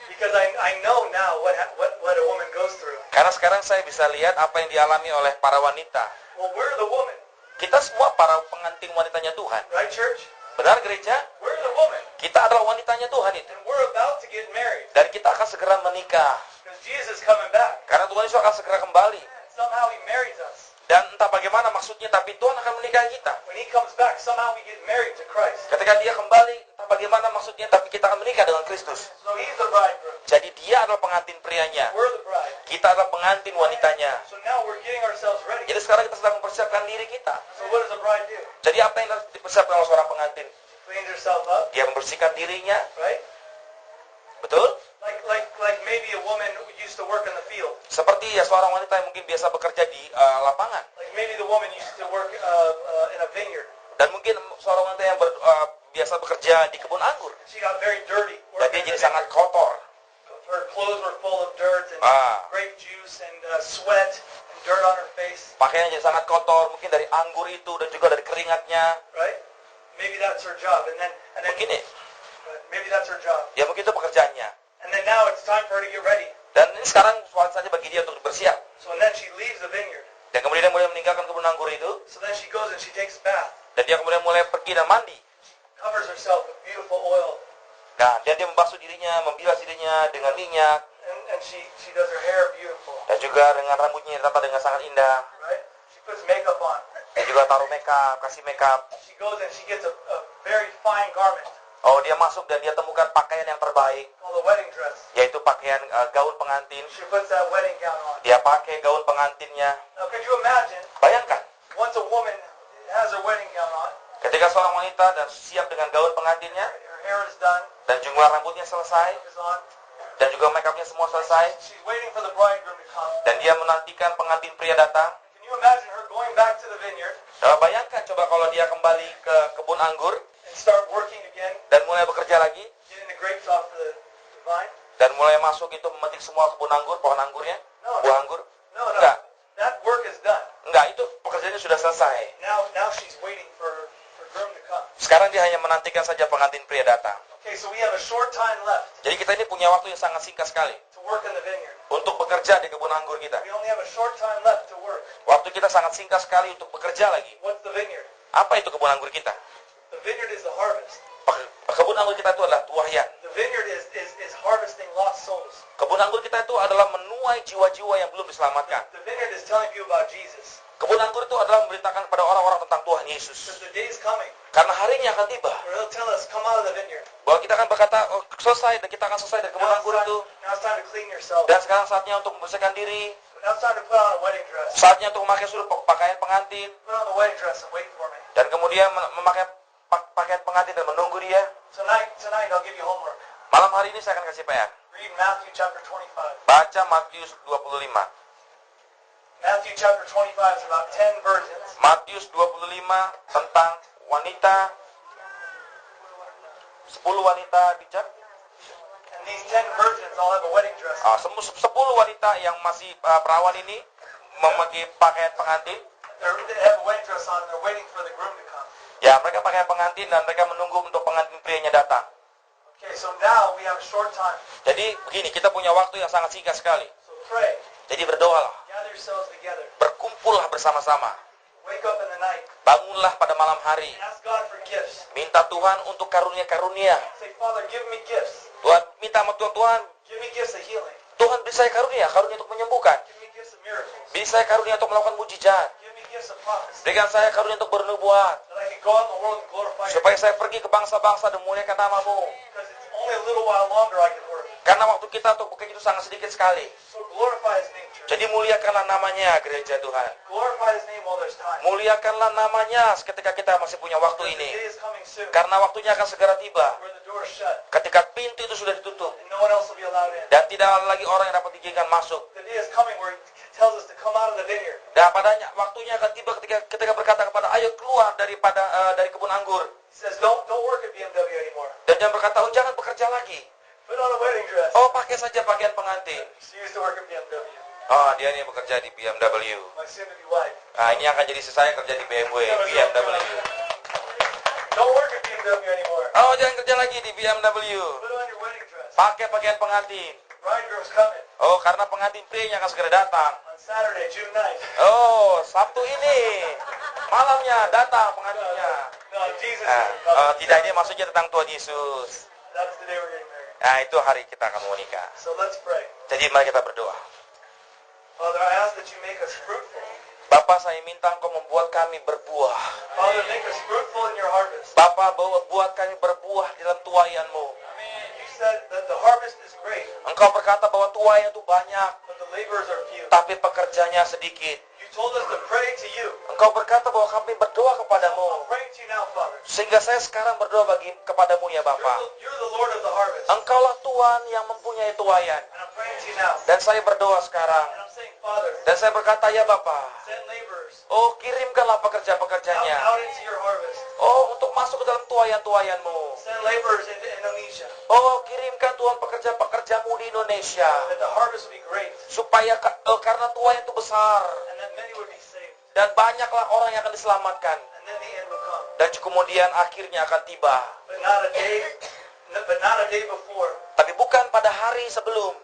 Because I know now what a woman goes through. Karena sekarang saya bisa lihat apa yang dialami oleh para wanita. Well, we're the woman, Kita semua para pengantin wanitanya Tuhan. right, church? Benar gereja? We're the woman. Kita adalah wanitanya Tuhan itu. And we're about to get married. Dan kita akan segera menikah. Because Jesus is coming back. Karena Tuhan Yesus akan segera kembali. Somehow He marries us. Dan entah bagaimana maksudnya, tapi Tuhan akan menikahi kita. When He comes back, somehow we get married to Christ. Ketika dia kembali, entah bagaimana maksudnya, tapi kita akan menikah dengan Kristus. So He's the bridegroom. Jadi dia adalah pengantin prianya. We're the bride. Kita adalah pengantin wanitanya. So now we're getting ourselves ready. Jadi sekarang kita sedang mempersiapkan diri kita. So what does a bride do? Jadi apa yang harus dipersiapkan oleh seorang pengantin? Cleans herself up, Dia membersihkan dirinya. right? Betul? Like maybe a woman who used to work in the field. Seperti ya seorang wanita yang mungkin biasa bekerja di lapangan. Like maybe the woman used to work in a vineyard. Dan mungkin seorang wanita yang biasa bekerja di kebun anggur. She got very dirty. Dan dia jadi sangat kotor. Her clothes were full of dirt and grape juice and sweat and dirt on her face. Pakaiannya jadi sangat kotor, mungkin dari anggur itu dan juga dari keringatnya. Right? Maybe that's her job. And then Mungkin maybe that's her job. ya mungkin itu pekerjaannya. And then now it's time for her to get ready. Dan ini sekarang saatnya bagi dia untuk bersiap. So and then she leaves the vineyard. Dan kemudian dia mulai meninggalkan kebun anggur itu. So then she goes and she takes a bath. Dan dia kemudian mulai pergi dan mandi. Covers herself with beautiful oil. Nah, dia membasuh dirinya, membilas dirinya dengan minyak. And she does her hair beautiful. Dan juga dengan rambutnya ditata dengan sangat indah. Right? She puts makeup on. Dan juga taruh makeup, kasih makeup. She goes and she gets a very fine garment Oh, dia masuk dan dia temukan pakaian yang terbaik. called a wedding dress. Yaitu pakaian gaun pengantin. She puts that wedding gown on. Dia pakai gaun pengantinnya. Now could you imagine, Bayangkan, once a woman has her wedding gown on, ketika seorang wanita dan siap dengan gaun pengantinnya. her hair is done, Dan juga rambutnya selesai. is on, Dan juga makeupnya semua selesai. she's waiting for the bridegroom to come. Dan dia menantikan pengantin pria datang. Can you imagine her going back to the vineyard Bayangkan coba kalau dia kembali ke kebun anggur. and start working again, Dan mulai bekerja lagi. getting the grapes off the vine? Dan mulai masuk itu memetik semua kebun anggur, pohon anggurnya. Buah anggur. No. Enggak. That work is done. Enggak, itu pekerjaannya sudah selesai. Now she's waiting for groom to come. Sekarang dia hanya menantikan saja pengantin pria datang. Okay, so we have a short time left Jadi kita ini punya waktu yang sangat singkat sekali to work in the vineyard. untuk bekerja di kebun anggur kita. We only have a short time left to work. Waktu kita sangat singkat sekali untuk bekerja lagi. What's the vineyard? Apa itu kebun anggur kita? The vineyard is the harvest. Kebun anggur kita itu adalah tuayan. The vineyard is harvesting lost souls. Kebun anggur kita itu adalah menuai jiwa-jiwa yang belum diselamatkan. The vineyard is telling you about Jesus. Kebun anggur itu adalah memberitakan kepada orang-orang tentang Tuhan Yesus. Because the day is coming Karena harinya akan tiba. where He'll tell us, come out of the vineyard. Bahwa kita akan berkata, oh, selesai, dan kita akan selesai dari kebun anggur itu. Now it's time to clean yourself. Dan sekarang saatnya untuk membersihkan diri. Now it's time to put on a wedding dress. Saatnya untuk memakai seluruh pakaian pengantin. Put on the wedding dress and wait for me. Dan kemudian memakai pakaian pengantin dan menunggu dia. Tonight I'll give you homework. Malam hari ini saya akan kasih PR. Read Matthew chapter 25. Baca Matius 25. Matthew chapter 25 is about 10 virgins. Matius 25 tentang wanita, 10 wanita bijak. And these 10 virgins all have a wedding dress. 10 wanita yang masih perawan ini memakai pakaian pengantin. They have a wedding dress on and they're waiting for the groom to come. Ya, mereka pakaian pengantin dan mereka menunggu untuk pengantin prianya datang. Okay, so now we have a short time. Jadi begini, kita punya waktu yang sangat singkat sekali. So pray. Jadi berdoalah, Gather yourselves together. berkumpullah bersama-sama. Wake up in the night. Bangunlah pada malam hari. Ask God for gifts. Minta Tuhan untuk karunia-karunia. Say, Father, give me gifts. Tuhan minta sama Tuhan, Give me gifts of healing. Tuhan beri saya karunia untuk menyembuhkan. Give me gifts of miracles. Beri saya karunia untuk melakukan mujizat. Give me gifts of prophecy. Berikan saya karunia untuk bernubuat. That I can go out in the world and glorify you. Supaya saya pergi ke bangsa-bangsa dan memuliakan namamu. Because it's only a little while longer I can work. Karena waktu kita untuk bekerja itu sangat sedikit sekali. So glorify His name, church. Jadi muliakanlah namanya gereja Tuhan. Glorify His name while there's time. Muliakanlah namanya ketika kita masih punya waktu Because the ini. day is coming soon Karena waktunya akan segera tiba. where the door is shut Ketika pintu itu sudah ditutup. and no one else will be allowed in. Dan tidak ada lagi orang yang dapat diizinkan masuk. The day is coming where He tells us to come out of the vineyard. Dan padanya waktunya akan tiba ketika berkata kepada ayo keluar dari kebun anggur. He says, don't work at BMW anymore. Dan dia berkata, oh jangan bekerja lagi. Put on a wedding dress. Oh pakai saja pakaian pengantin. She used to work at BMW. Oh dia ini bekerja di BMW. My soon-to-be wife. Nah ini akan jadi saya kerja di BMW. Don't work at BMW anymore. Oh jangan kerja lagi di BMW. Put on your wedding dress. Pakai pakaian pengantin. Bridegroom's coming Oh karena pengantin prianya akan segera datang. on Saturday, June 9th. Oh Sabtu ini malamnya datang pengantinnya. No, Jesus. Tidak, ini maksudnya tentang Tuhan Yesus. That's the day we're getting married. Nah, itu hari kita akan menikah. So let's pray. Jadi mari kita berdoa. Father, I ask that you make us fruitful. Bapa, saya minta Engkau membuat kami berbuah. Father, make us fruitful in your harvest. Bapa, buat kami berbuah di dalam tuaian-Mu. You said that the harvest is great, Engkau berkata bahwa tuaian itu banyak, but the laborers are few. tapi pekerjanya sedikit. You told us to pray to you. Engkau berkata bahwa kami berdoa I'm kepadamu. praying to you now, Father. Sehingga saya sekarang berdoa kepadamu ya Bapa. You're the Lord of the harvest. Engkaulah Tuhan yang mempunyai tuaian. And I'm praying to you now. Dan saya berdoa sekarang. And I'm saying, Father, Dan saya berkata, ya Bapa. send laborers Oh, kirimkanlah pekerja-pekerjanya. out into your harvest. Oh, untuk masuk ke dalam tuaian-tuaianmu. Send laborers into Indonesia. Oh, kirimkan Tuhan pekerja-pekerjamu di Indonesia. That the harvest will be great. Supaya karena tuaian itu besar. And that many would be saved. Dan banyaklah orang yang akan diselamatkan. And then the end will come. Dan kemudian akhirnya akan tiba. But not a day before. Tapi bukan pada hari sebelum.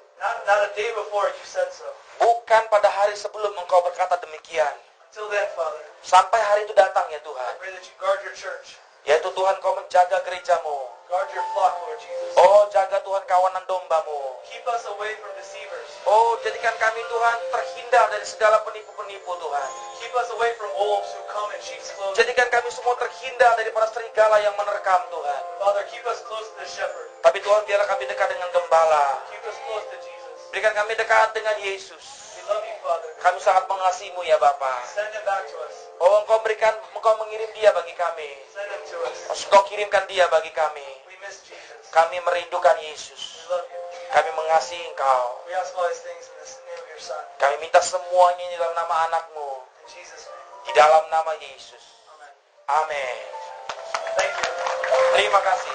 Not a day before you said so. Bukan pada hari sebelum Engkau berkata demikian. Until then, Father, Sampai hari itu datang ya I Tuhan. pray that you guard your church. Yaitu Tuhan Kau menjaga gerejamu. Guard your flock, Lord Jesus. Oh, jaga Tuhan kawanan dombamu. Keep us away from deceivers. Oh, jadikan kami Tuhan terhindar dari segala penipu-penipu Tuhan. Keep us away from wolves who come in sheep's clothing. Jadikan kami semua terhindar daripada serigala yang menerkam Tuhan. Father, keep us close to the shepherd. Tapi Tuhan, biarlah kami dekat dengan gembala. Keep us close to Jesus. Berikan kami dekat dengan Yesus. We love you, Father. Kami sangat mengasihimu ya Bapa. Send him back to us. Oh, Engkau mengirim dia bagi kami. Send him to us. Engkau kirimkan dia bagi kami. We miss Jesus. Kami merindukan Yesus. We love you. Kami mengasihi Engkau. We ask all these things in the name of your Son. Kami minta semuanya di dalam nama anakmu. In Jesus' name. Di dalam nama Yesus. Amen. Amin. Thank you. Terima kasih.